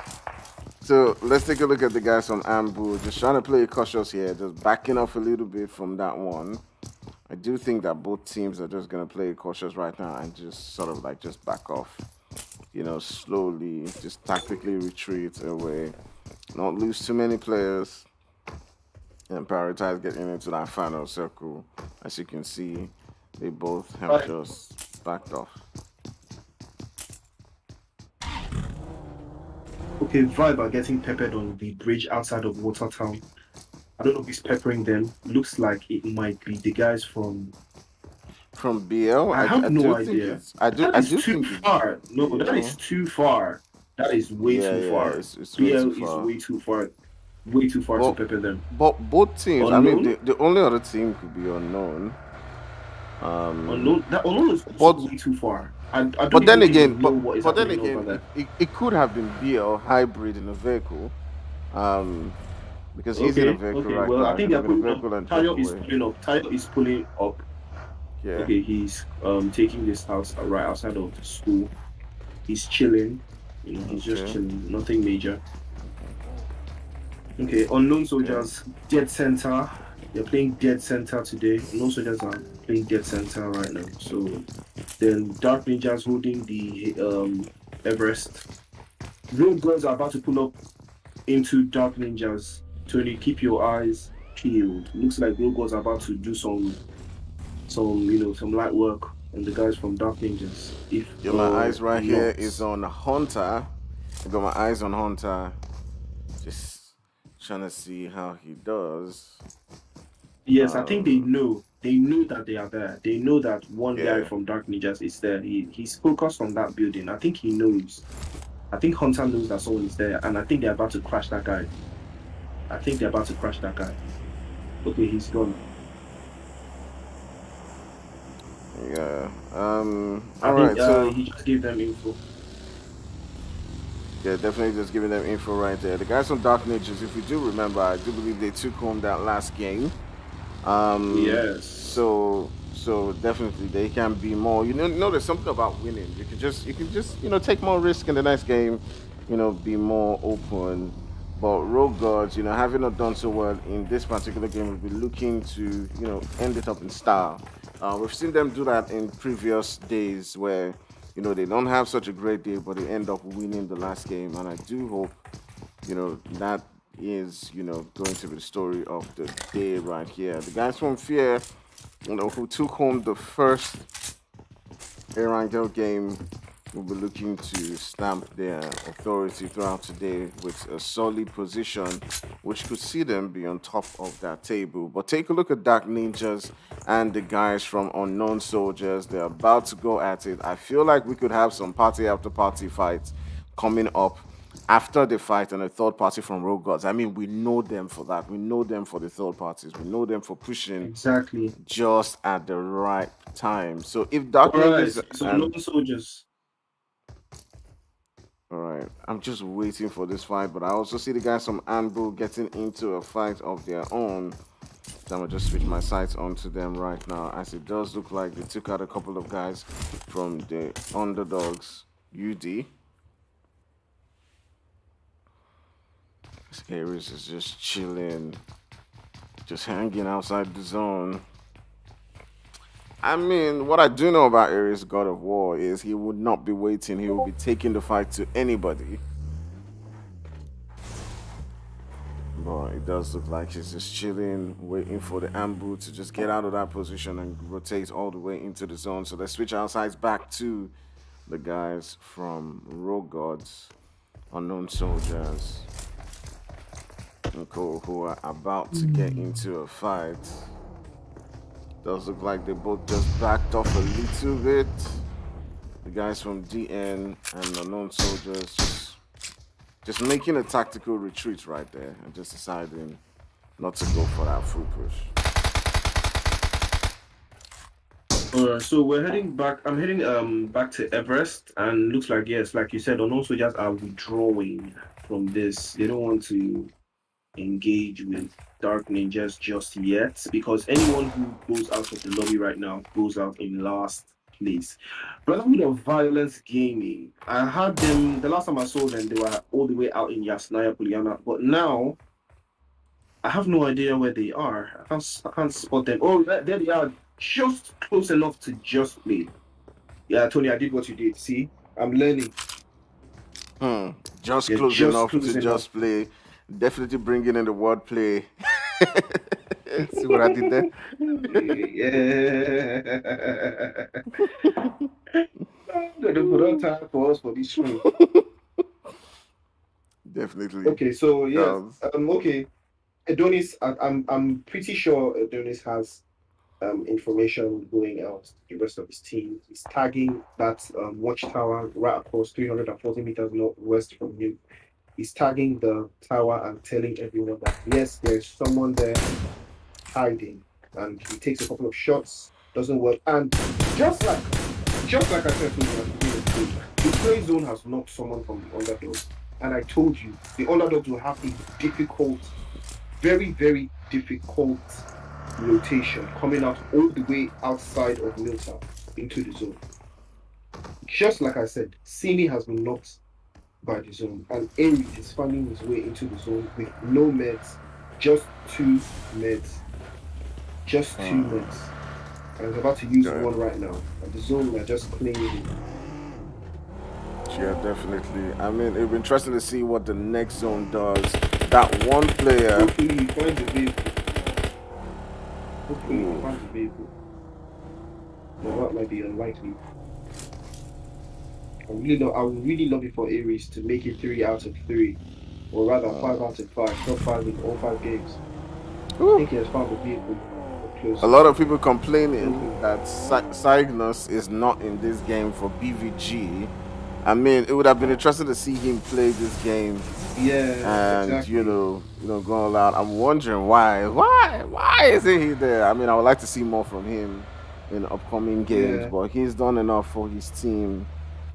So let's take a look at the guys from Ambu. Just trying to play cautious here, just backing off a little bit from that one. I do think that both teams are just gonna play cautious right now and just sort of like just back off. Slowly, just tactically retreat away. Not lose too many players. and prioritize getting into that final circle. As you can see, they both have Right. just backed off. Okay, Vibe are getting peppered on the bridge outside of Watertown. I don't know who's peppering them. Looks like it might be the guys from. From BL, I I have no do think idea. it's That I is do too think it's far. No, that BL. is too far. That is way Yeah, too yeah, far. it's way BL too is far. way too far. Way too far to But pepper them. both teams. I mean, Unknown? the only other team could be unknown. That unknown is also But way too far. I don't but then even again, know what is but then happening over again, there. it could have been BL hybrid in a vehicle. Um, because he's in a vehicle Okay. right Well, I now. think Could they have are been a pulling up. vehicle and drove Tayo is away. pulling up. Tayo is pulling up. Yeah. Okay, he's taking this house right outside of the school. He's chilling. He's just Okay. chilling. Nothing major. Okay, unknown soldiers, dead center. They're playing dead center today. Unknown soldiers are playing dead center right now. So then Dark Ninjas holding the Everest. Road girls are about to pull up into Dark Ninjas. Tony, keep your eyes peeled. Looks like Road girls are about to do some light work on the guys from Dark Ninjas. Yeah, my eyes right here not. is on Hunter. I got my eyes on Hunter. Just trying to see how he does. Yes, I think they know. They know that they are there. They know that one guy Yeah. from Dark Ninjas is there. He's focused on that building. I think he knows. I think Hunter knows that someone is there, and I think they're about to crash that guy. Okay, he's gone. Yeah. I All think right. So he just gave them info. yeah, definitely just giving them info right there. The guys from Dark Ninjas, if you do remember, I do believe they took home that last game. Yes. So definitely they can be more. There's something about winning. You can just take more risk in the next game. Be more open. But Rogue Gods, having not done so well in this particular game, will be looking to end it up in style. We've seen them do that in previous days where they don't have such a great day, but they end up winning the last game. And I do hope that is going to be the story of the day right here. The guys from Fear, who took home the first Erangel game, will be looking to stamp their authority throughout today with a solid position, which could see them be on top of that table. But take a look at Dark Ninjas and the guys from Unknown Soldiers. They're about to go at it. I feel like we could have some party after party fights coming up after the fight and a third party from Rogue Gods. I mean, we know them for that. We know them for the third parties. We know them for pushing Exactly. just at the right time. So if Dark All right. Ninjas So and no soldiers. all right, I'm just waiting for this fight, but I also see the guys from Anbu getting into a fight of their own. So I'm gonna just switch my sights onto them right now, as it does look like they took out a couple of guys from the underdogs UD. Aries is just chilling, just hanging outside the zone. I mean, what I do know about Aries, God of War, is he would not be waiting. He will be taking the fight to anybody. But it does look like he's just chilling, waiting for the Ambu to just get out of that position and rotate all the way into the zone. So let's switch our sides back to the guys from Rogue Gods, Unknown Soldiers, who are about to get into a fight. Does look like they both just backed off a little bit. The guys from DN and Unknown Soldiers just making a tactical retreat right there and just deciding not to go for that full push. Alright, so we're heading back. I'm heading back to Everest, and looks like, yes, like you said, unknown soldiers are withdrawing from this. They don't want to engage with Dark Ninjas just yet, because anyone who goes out of the lobby right now goes out in last place. Brotherhood of Violence Gaming, I had them the last time I saw them, they were all the way out in Yasnaya Poliana, but now I have no idea where they are. I can't spot them. Oh, there they are, just close enough to just play. Yeah, Tony, I did what you did. See, I'm learning. Just close enough to just play. Definitely bringing in the wordplay. See what I did there? Yeah. I'm gonna put on time for us for this stream. Definitely. Okay, so yes, Because okay. Adonis, I'm pretty sure Adonis has information going out to the rest of his team. He's tagging that watchtower right across 340 meters northwest from you. He's tagging the tower and telling everyone that yes, there's someone there hiding. And he takes a couple of shots, doesn't work. And just like I said to you at the beginning of the game, the play zone has knocked someone from the underdogs. And I told you, the underdogs will have a difficult, very, very difficult rotation coming out all the way outside of Milltown into the zone. Just like I said, Sini has been knocked by the zone, and Aries is finding his way into the zone with no meds, just two meds. Just two meds. And he's about to use one right now. And the zone are just claiming it. yeah, definitely. I mean, it'll be interesting to see what the next zone does. That one player. Hopefully he finds a vehicle. Hopefully he finds a vehicle. But that might be unlikely. I would really love it for Aries to make it 3 out of 3. Or rather 5 out of 5. Top 5 in all 5 games. I think he has found a vehicle. A lot of people complaining that Cygnus is not in this game for BVG. I mean, it would have been interesting to see him play this game. Yeah, And exactly. go all out. I'm wondering why isn't he there? I mean, I would like to see more from him in upcoming games, but he's done enough for his team.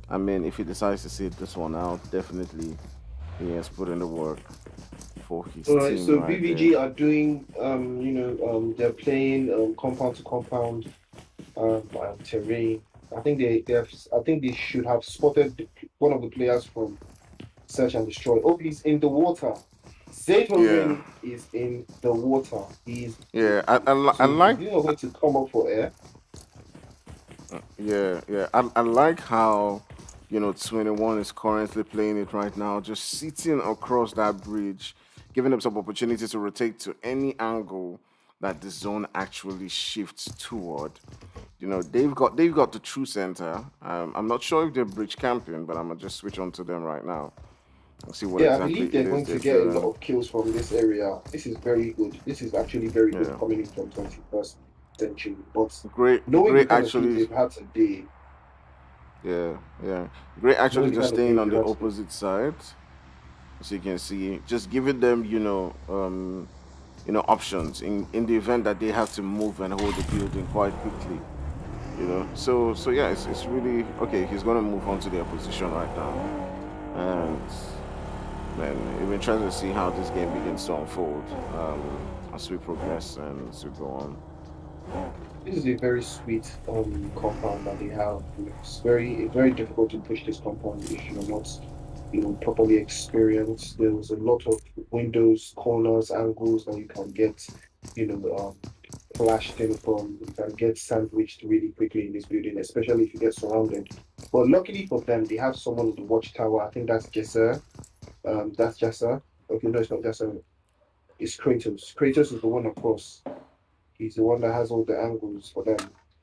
I mean, if he decides to sit this one out, definitely he has put in the work for his All right, team. so Right BVG there. are doing, they're playing compound to compound terrain. I think they should have spotted one of the players from Search and Destroy. Oh, he's in the water. Zaytorin is in the water. He's I like. he's not going to come up for air. Yeah. I like how 21 is currently playing it right now, just sitting across that bridge, giving them some opportunity to rotate to any angle that the zone actually shifts toward. They've got the true center. I'm not sure if they're bridge camping, but I'm gonna just switch on to them right now and see what Yeah, I exactly believe it they're is going they're to get a lot doing. of kills from this area. This is very good. This is actually very good Yeah, coming in from 21st century. But great, knowing the great kind of teams actually. they've had today, Yeah. Great actually knowing the just kind of staying games on they've the had today. opposite side. So you can see, just giving them, options in the event that they have to move and hold the building quite quickly. So yeah, it's really okay. He's gonna move on to their position right now, and man, it'll be interesting to see how this game begins to unfold as we progress and as we go on. This is a very sweet compound that they have. It's very difficult to push this compound if you're not properly experienced. There's a lot of windows, corners, angles that you can get flashed in from. You can get sandwiched really quickly in this building, especially if you get surrounded. But luckily for them, they have someone in the watchtower. I think that's Jesser. That's Jesser. Okay, no, it's not Jesser. It's Kratos. Kratos is the one across. He's the one that has all the angles for them.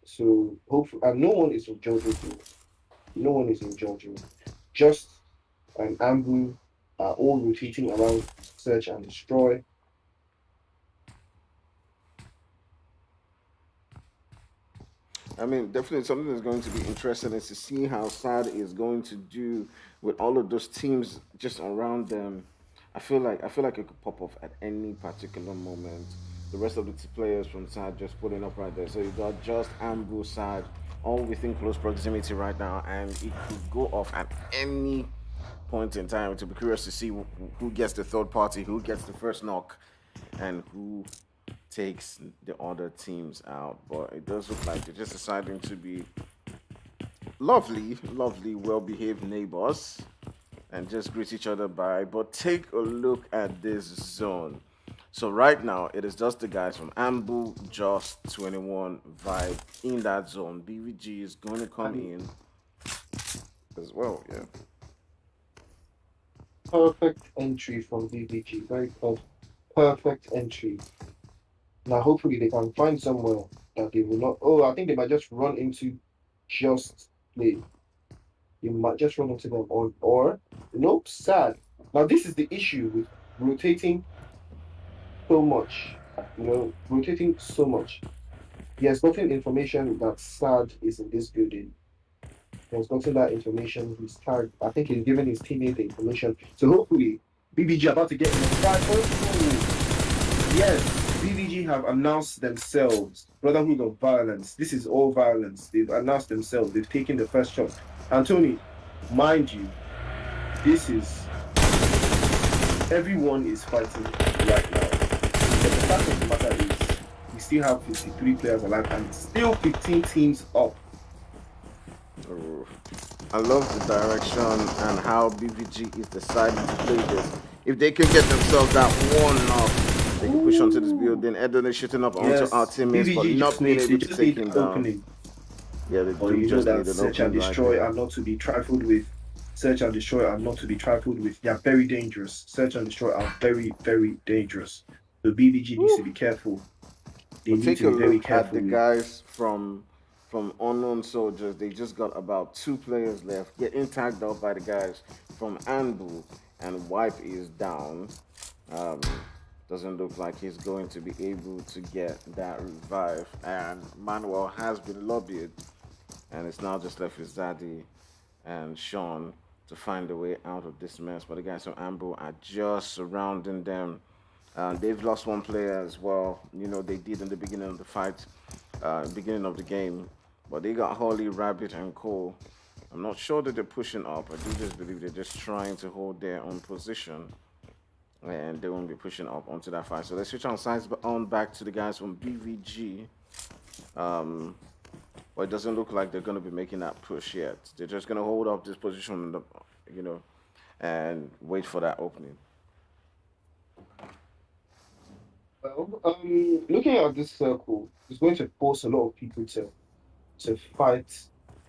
So hopefully, and no one is in Jojo group. No one is in Jojo. Just an Ambu are all rotating around search and destroy. I mean, definitely something that's going to be interesting is to see how SAD is going to do with all of those teams just around them. I feel like it could pop off at any particular moment. The rest of the players from SAD just putting up right there. So you got just Ambu SAD all within close proximity right now, and it could go off at any point in time. To be curious to see who gets the third party, who gets the first knock, and who takes the other teams out. But it does look like they're just deciding to be lovely, well behaved neighbors and just greet each other by. But take a look at this zone. So right now it is just the guys from Ambu, Just 21 vibe in that zone. BVG is going to come And in as well, yeah. perfect entry from BBG. Very good. perfect entry. Now, hopefully, they can find somewhere that they will not. Oh, I think they might just run into just play. You might just run into them or nope, sad. Now this is the issue with rotating so much. Rotating so much. He has gotten information that Sad is in this building. He has gotten that information. He's tagged. I think he's given his teammate the information. So hopefully, BBG about to get in the fight. Oh, yes, BBG have announced themselves. Brotherhood of Violence. This is all violence. They've announced themselves. They've taken the first shot. And Tony, mind you, this is everyone is fighting right now. But the fact of the matter is, we still have 53 players alive and still 15 teams up. Oh, I love the direction and how BVG is deciding to play this. If they can get themselves that one knock, they can push onto this building. Edon is shooting up onto our teammates, but BVG not being able to just take need him an down. opening. Yeah, they Or do you know just that need an search and opening right destroy there. are not to be trifled with. Search and destroy are not to be trifled with. They are very dangerous. Search and destroy are very, very dangerous. So BVG needs to be careful. They But need take to a be very look at careful the with. guys from Unknown Soldiers. They just got about 2 players left, getting tagged up by the guys from Anbu, and Wipe is down. Um, doesn't look like he's going to be able to get that revive. And Manuel has been lobbied, and it's now just left with Zadie and Sean to find a way out of this mess. But the guys from Ambu are just surrounding them. They've lost one player as well. You know, they did in the beginning of the fight, beginning of the game. But they got Holly, Rabbit, and Cole. I'm not sure that they're pushing up. I do just believe they're just trying to hold their own position. And they won't be pushing up onto that fight. So let's switch on sides on back to the guys from BVG. Um, but it doesn't look like they're going to be making that push yet. They're just going to hold up this position, you know, and wait for that opening. Well, looking at this circle, it's going to force a lot of people to fight,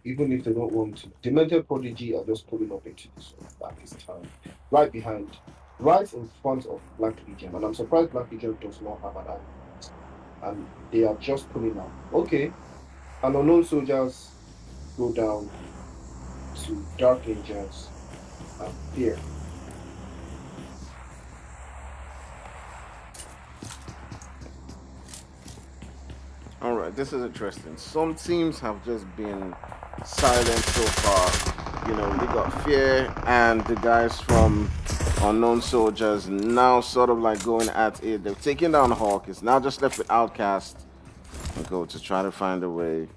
even if they don't want to. Demented Prodigy are just pulling up into this at this time, right behind, right in front of Black Legion, and I'm surprised Black Legion does not have an eye, and they are just pulling out. Okay, and unknown soldiers go down to Dark Angels and Fear. All right, this is interesting. Some teams have just been silent so far. You know, we got Fear and the guys from Unknown Soldiers now sort of like going at it. They've taken down Hawk. It's now just left with Outcast and go to try to find a way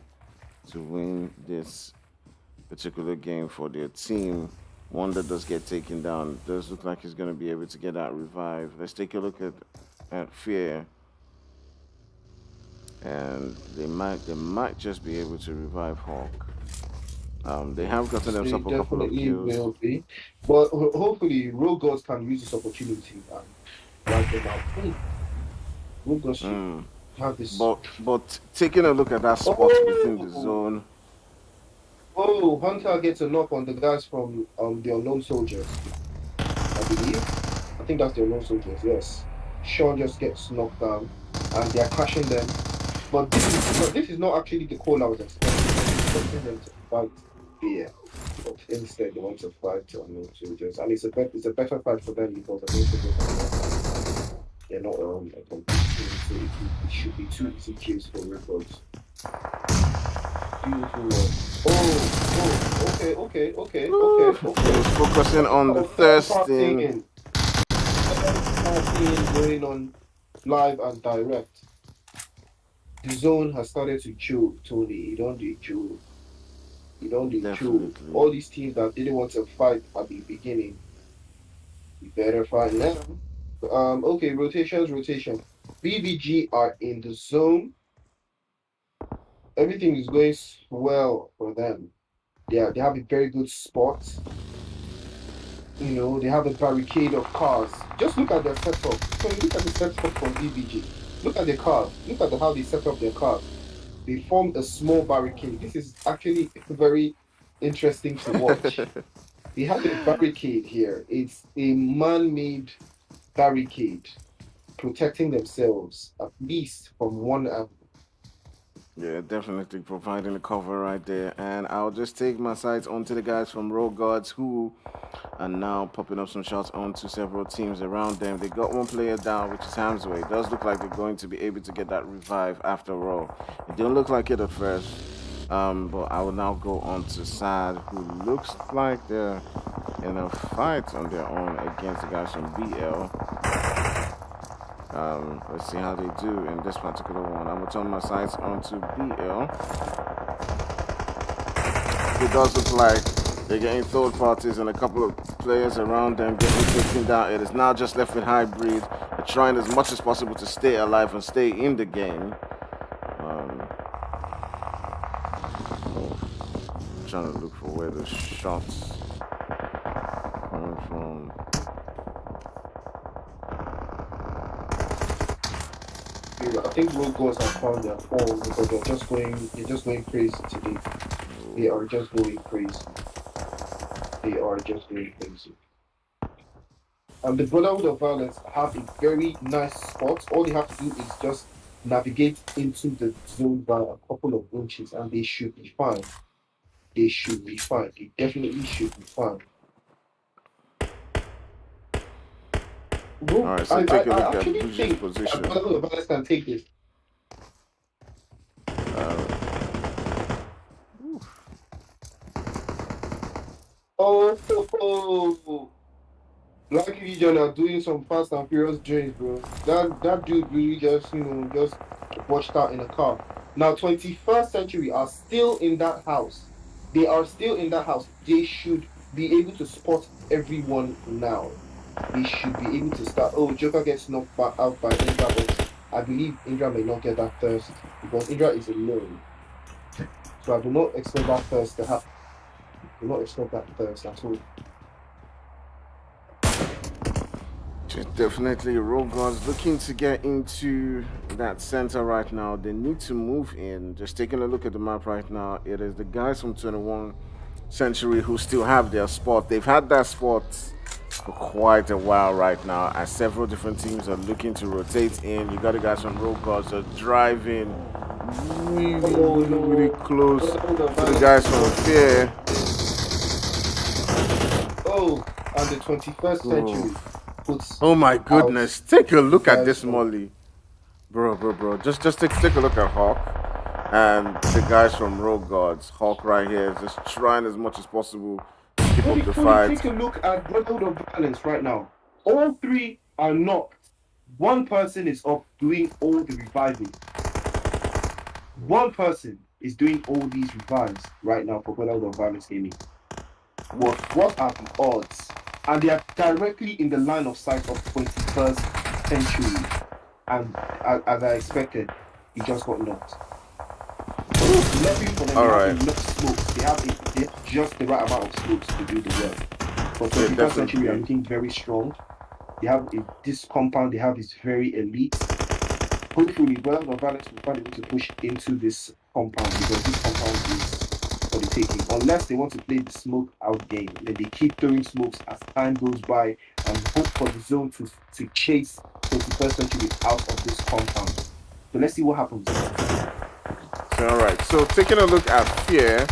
to win this particular game for their team. One that does get taken down does look like he's going to be able to get that revive. Let's take a look at Fear, and they might just be able to revive Hawk. They have gotten They themselves a couple of definitely kills. will be, but hopefully, Rogue Gods can use this opportunity and wipe them out. Rogue Gods should Mm. have this. But taking a look at that spot within the Oh, zone, oh, Hunter gets a knock on the guys from the Unknown Soldiers, I believe. I think that's the Unknown Soldiers. Yes, Sean just gets knocked down, and they are crashing them. But this is not actually the call I was expecting. I was expecting them to fight Fear, but instead they want to fight Unknown Soldiers, and it's a better fight for them because Unknown Soldiers are not they're not a complete team, so it should be 2 easy kills for records. Beautiful one. he was focusing on the thirsting. Going on live and direct. The zone has started to chew, Tony. You don't do chew. You don't do chew. Definitely. All these teams that didn't want to fight at the beginning, you better fight now. Okay, rotation. BVG are in the zone. Everything is going well for them. They have a very good spot. They have a barricade of cars. Just look at their setup. So you look at the setup from BVG. Look at the cars. Look at how they set up their cars. They formed a small barricade. This is actually very interesting to watch. They have a barricade here. It's a man-made barricade. protecting themselves at least from one angle. Yeah, definitely providing the cover right there. And I'll just take my sights onto the guys from Road Guards who are now popping up some shots onto several teams around them. They got one player down, which is Hamsway. It does look like they're going to be able to get that revive after all. It didn't look like it at first. But I will now go on to Sad, who looks like they're in a fight on their own against the guys from BL. Let's see how they do in this particular one. I'm gonna turn my sights onto BL. It does look like they're getting third parties and a couple of players around them getting taken down. It is now just left with Hybrid. They're trying as much as possible to stay alive and stay in the game. Trying to look for where the shots coming from. I think Road Goals have found their form because they're just going crazy today. They are just going crazy. They are just going crazy. And the Brotherhood of Violence have a very nice spot. All they have to do is just navigate into the zone by a couple of inches and they should be fine. They should be fine. They definitely should be fine. All right, so take a look at Buji's position. Brotherhood of Violence can take this. Oh, Black Legion are doing some fast and furious journeys, bro. That dude really just just watched out in a car. Now 21st century are still in that house. They are still in that house. They should be able to spot everyone now. They should be able to start. Oh, Joker gets knocked out by Indra, but I believe Indra may not get that first because Indra is alone. So I do not expect that first to happen. Do not expect that first at all. Definitely, Road Guards looking to get into that center right now. They need to move in. Just taking a look at the map right now, it is the guys from 21 Century who still have their spot. They've had that spot for quite a while right now, as several different teams are looking to rotate in. You got the guys from Road Guards are driving really close to the guys from Fear. Oh, and the 21st century. Oh my goodness! Take a look at this Molly, bro. Just take a look at Hawk and the guys from Road Guards. Hawk right here is just trying as much as possible to keep up the fight. Take a look at Brotherhood of Violence right now. All three are knocked. One person is up doing all the reviving. One person is doing all these revives right now for Brotherhood of Violence Gaming. What are the odds? And they are directly in the line of sight of 21st century. And as I expected, he just got knocked. All right. Enough smokes. They have just the right amount of smokes to do the work. But 21st century are looking very strong. They have this compound they have is very elite. Hopefully, Brotherhood of Violence will find a way to push into this compound because this compound is for the taking. Unless they want to play the smoke out game, then they keep throwing smokes as time goes by and hope for the zone to chase 21st century out of this compound. So let's see what happens. All right. So taking a look at Fear,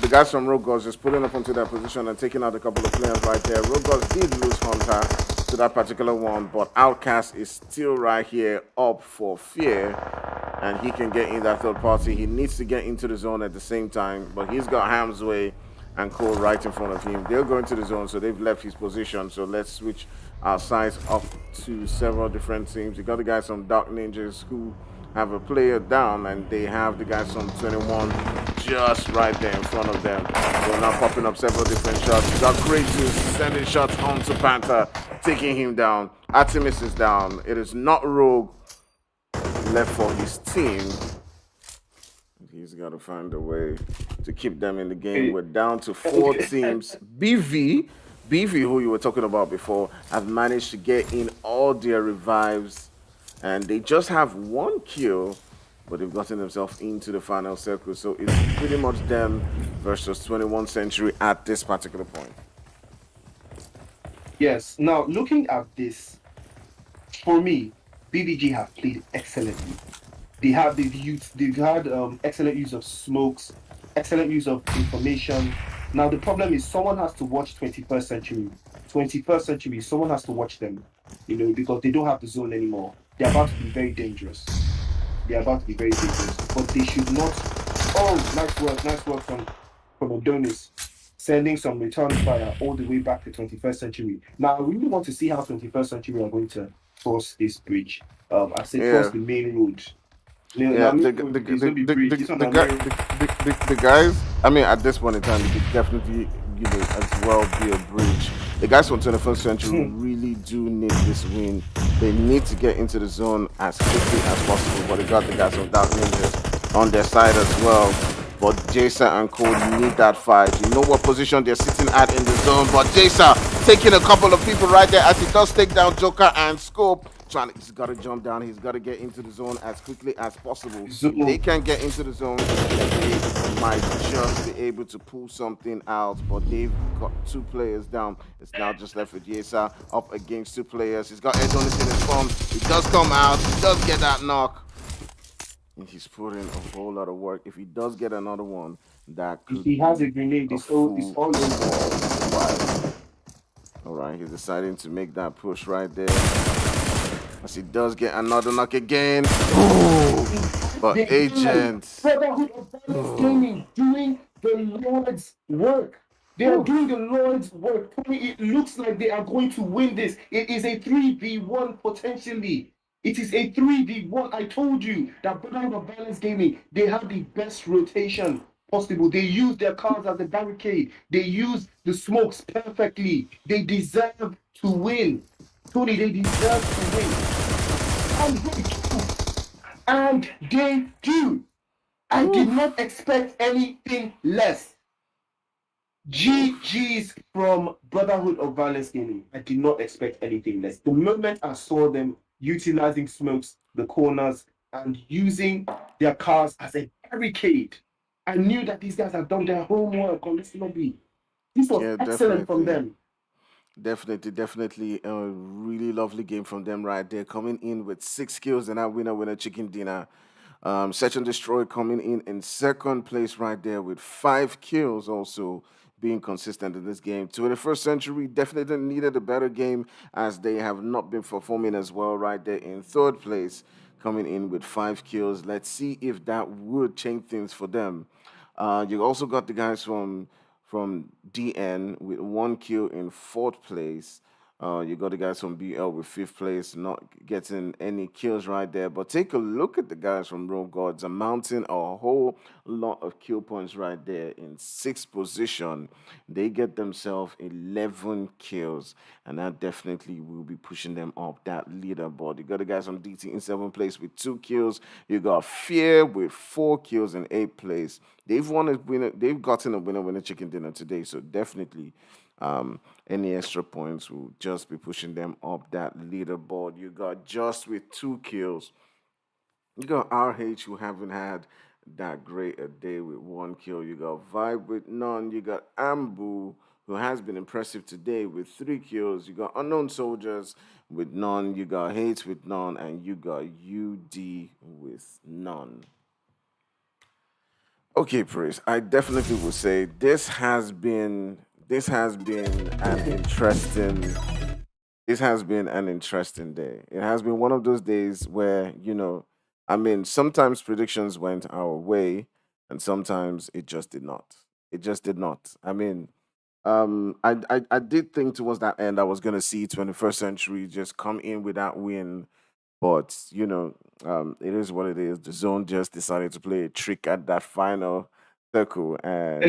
the guys from Road Guards just pulling up onto that position and taking out a couple of players right there. Road Guards did lose Hunter to that particular one, but Outcast is still right here up for Fear, and he can get in that third party. He needs to get into the zone at the same time, but he's got Hamsway and Cole right in front of him. They'll go into the zone, so they've left his position. So let's switch our sides up to several different teams. You got the guys from Dark Ninjas who have a player down, and they have the guys from 21 just right there in front of them. They're now popping up several different shots. You got Kratos sending shots onto Panther, taking him down. Artemis is down. It is not Rogue left for his team. He's got to find a way to keep them in the game. We're down to 4 teams. BV, who you were talking about before, have managed to get in all their revives, and they just have 1 kill, but they've gotten themselves into the final circle. So it's pretty much them versus 21 Century at this particular point. Yes. Now, looking at this, for me, BBG have played excellently. They've had excellent use of smokes, excellent use of information. Now the problem is someone has to watch 21st century. 21st century, someone has to watch them, because they don't have the zone anymore. They're about to be very dangerous. They're about to be very dangerous, but they should not. Oh, nice work from Adonis, sending some return fire all the way back to 21st century. Now I really want to see how 21st century are going to cross this bridge. I say cross the main road. Yeah, the guys. I mean, at this point in time, it could definitely, as well be a bridge. The guys from 21st century really do need this win. They need to get into the zone as quickly as possible. But they got the guys from Dark Ninjas on their side as well. But Jason and Cole need that fight. You know what position they're sitting at in the zone. But Jason taking a couple of people right there as he does take down Joker and Scope. He's got to jump down. He's got to get into the zone as quickly as possible. If they can't get into the zone, they might just be able to pull something out. But they've got 2 players down. It's now just left with Yesa up against 2 players. He's got Adonis in his form. He does come out. He does get that knock. And he's put in a whole lot of work. If he does get another one, that could. If he has a grenade, it's all over. All right, he's deciding to make that push right there. As he does get another knock again. Ooh, but Agent. Brotherhood of Violence Gaming doing the Lord's work. They are doing the Lord's work. It looks like they are going to win this. It is a 3v1 potentially. It is a 3v1. I told you that Brotherhood of Violence Gaming, they have the best rotation possible. They use their cars as a barricade. They use the smokes perfectly. They deserve to win. Tony, they deserve to win. And they do. I did not expect anything less. GG's from Brotherhood of Violence Gaming. I did not expect anything less. The moment I saw them utilizing smokes, the corners, and using their cars as a barricade, I knew that these guys had done their homework on this lobby. This was excellent from them. Definitely a really lovely game from them right there. Coming in with 6 kills and that winner chicken dinner. Search and Destroy coming in second place right there with 5 kills also being consistent in this game. 21st Century definitely needed a better game as they have not been performing as well right there in third place coming in with 5 kills. Let's see if that would change things for them. You also got the guys from DN with 1 kill in 4th place. You got the guys from BL with 5th place, not getting any kills right there. But take a look at the guys from Rogue Gods, amounting a whole lot of kill points right there in 6th position. They get themselves 11 kills, and that definitely will be pushing them up that leaderboard. You got the guys from DT in 7th place with 2 kills. You got Fear with 4 kills in 8th place. They've gotten a winner chicken dinner today, so definitely. Any extra points will just be pushing them up that leaderboard. You got Just with 2 kills. You got RH who haven't had that great a day with 1 kill. You got Vibe with none. You got Ambu who has been impressive today with 3 kills. You got Unknown Soldiers with none. You got Hate with none, and you got UD with none. Okay, Praise. I definitely would say this has been an interesting day. It has been one of those days where, sometimes predictions went our way and sometimes it just did not. It just did not. I did think towards that end I was gonna see 21st Century just come in with that win, but it is what it is. The zone just decided to play a trick at that final circle, and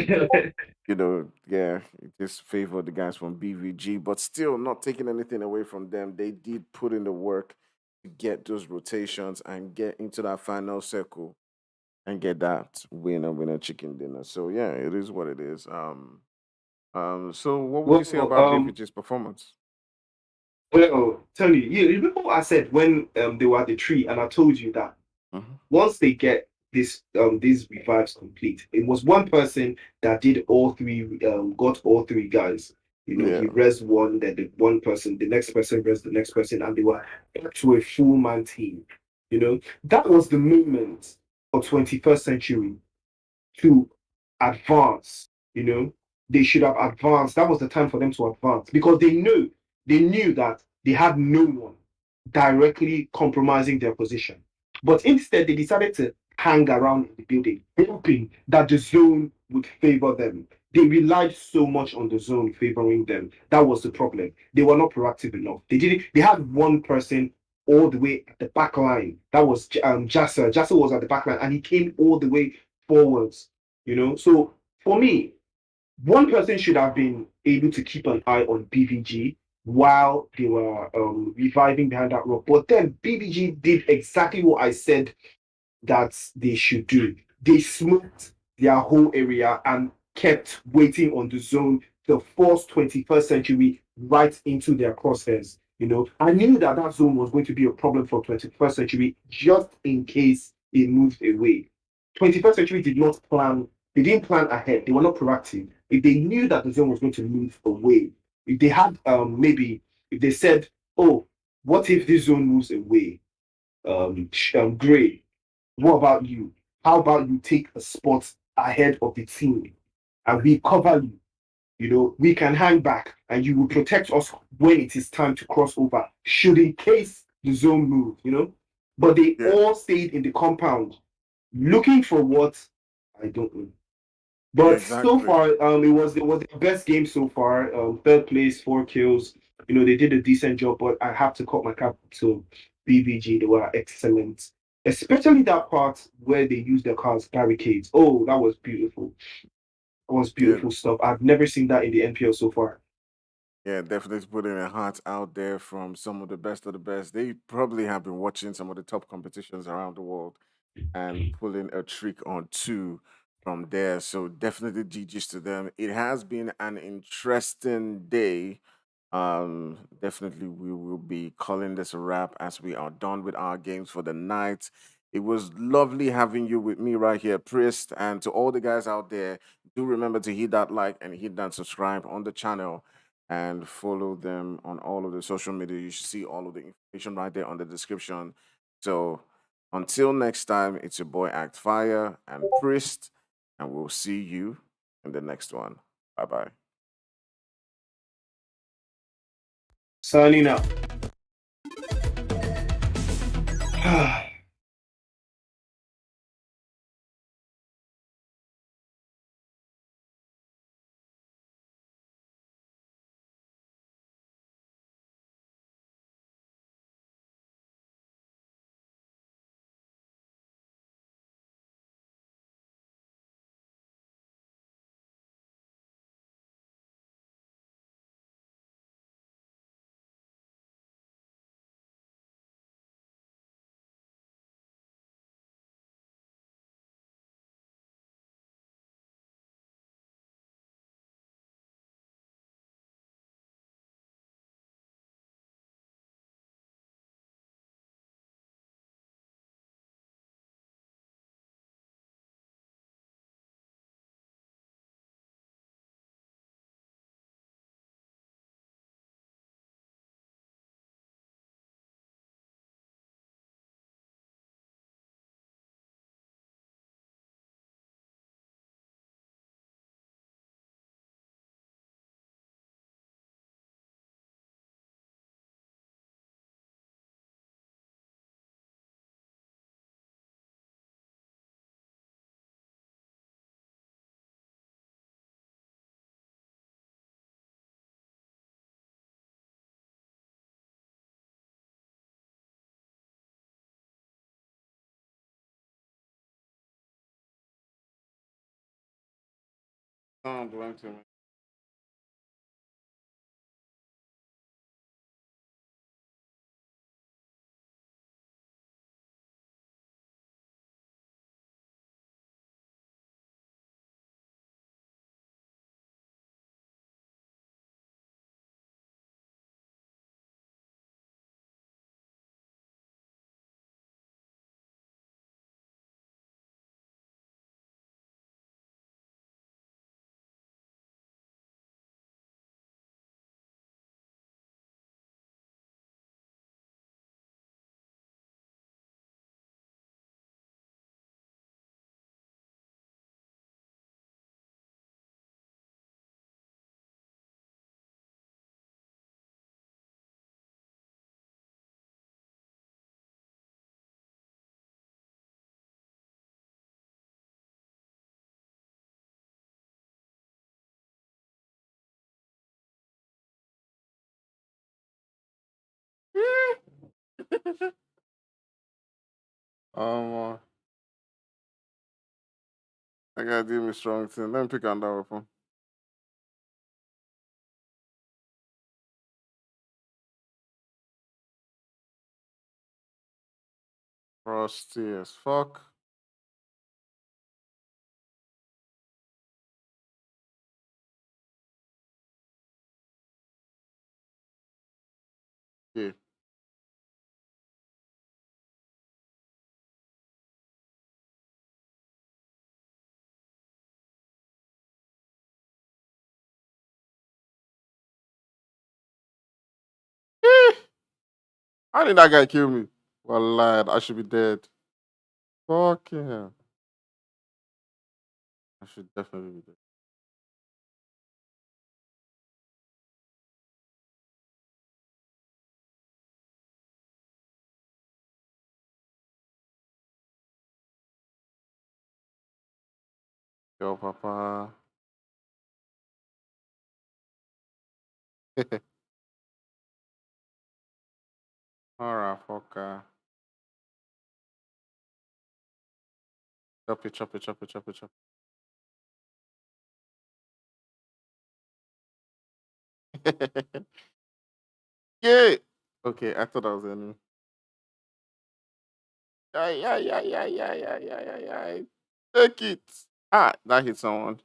yeah, it just favored the guys from BVG, but still not taking anything away from them. They did put in the work to get those rotations and get into that final circle and get that winner chicken dinner. So yeah, it is what it is. So what would you say about BVG's performance? Well, Tony, you remember what I said when they were at the tree, and I told you that once they get these revives complete, it was one person that did all 3, got all 3 guys. You know, Yeah. he res one, then the one person, the next person res the next person, and they were up to a full man team. You know, that was the moment of 21st century to advance. You know, they should have advanced. That was the time for them to advance because they knew that they had no one directly compromising their position. But instead, they decided to hang around in the building, hoping that the zone would favor them. They relied so much on the zone favoring them. That was the problem. They were not proactive enough. They didn't. They had one person all the way at the back line. That was Jasser. Jasser was at the back line, and he came all the way forwards. You know, so for me, one person should have been able to keep an eye on BVG while they were reviving behind that rock. But then BVG did exactly what I said that they should do. They smoked their whole area and kept waiting on the zone to force 21st century right into their crosshairs. You know, I knew that that zone was going to be a problem for 21st century just in case it moved away. 21st century did not plan, they didn't plan ahead, they were not proactive. If they knew that the zone was going to move away, if they had maybe, if they said, oh, what if this zone moves away? Gray, what about you? How about you take a spot ahead of the team and we cover you? You know, we can hang back and you will protect us when it is time to cross over, should in case the zone move, you know. But they Yeah. all stayed in the compound looking for what I don't know. Yeah, But so exactly. far, it was the best game so far. Third place, 4 kills. You know, they did a decent job, but I have to cut my cap to BVG. They were excellent, especially that part where they used their cars barricades. Oh, that was beautiful. That was Yeah. beautiful stuff. I've never seen that in the NPL so far. Yeah, definitely putting their hearts out there from some of the best of the best. They probably have been watching some of the top competitions around the world and pulling a trick on two from there. So definitely GG's to them. It has been an interesting day. Definitely we will be calling this a wrap as we are done with our games for the night. It was lovely having you with me right here, Priest. And to all the guys out there, do remember to hit that like and hit that subscribe on the channel and follow them on all of the social media. You should see all of the information right there on the description. So until next time, it's your boy Act Fire and Priest, and we'll see you in the next one. Bye bye. Signing up. Sound blank to me. um, I gotta do me strong thing. Let me pick on that weapon. Rusty as fuck. Yeah. How did that guy kill me? Well, lad, I should be dead. Fuck yeah. I should definitely be dead. Yo, papa. Alright, fucker. Chop it, chop it, chop it, chop it, chop it. Yeah. Okay, I thought I was the enemy. Yeah, yeah, yeah, yeah, yeah, yeah, yeah, yeah, yeah. Take it. Ah, that hit someone.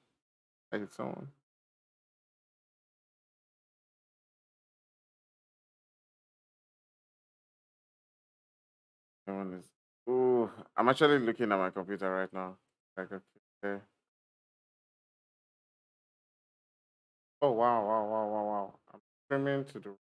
That hit someone. Someone is. Oh, I'm actually looking at my computer right now. Like, okay. Oh wow, wow, wow, wow, wow. I'm screaming to the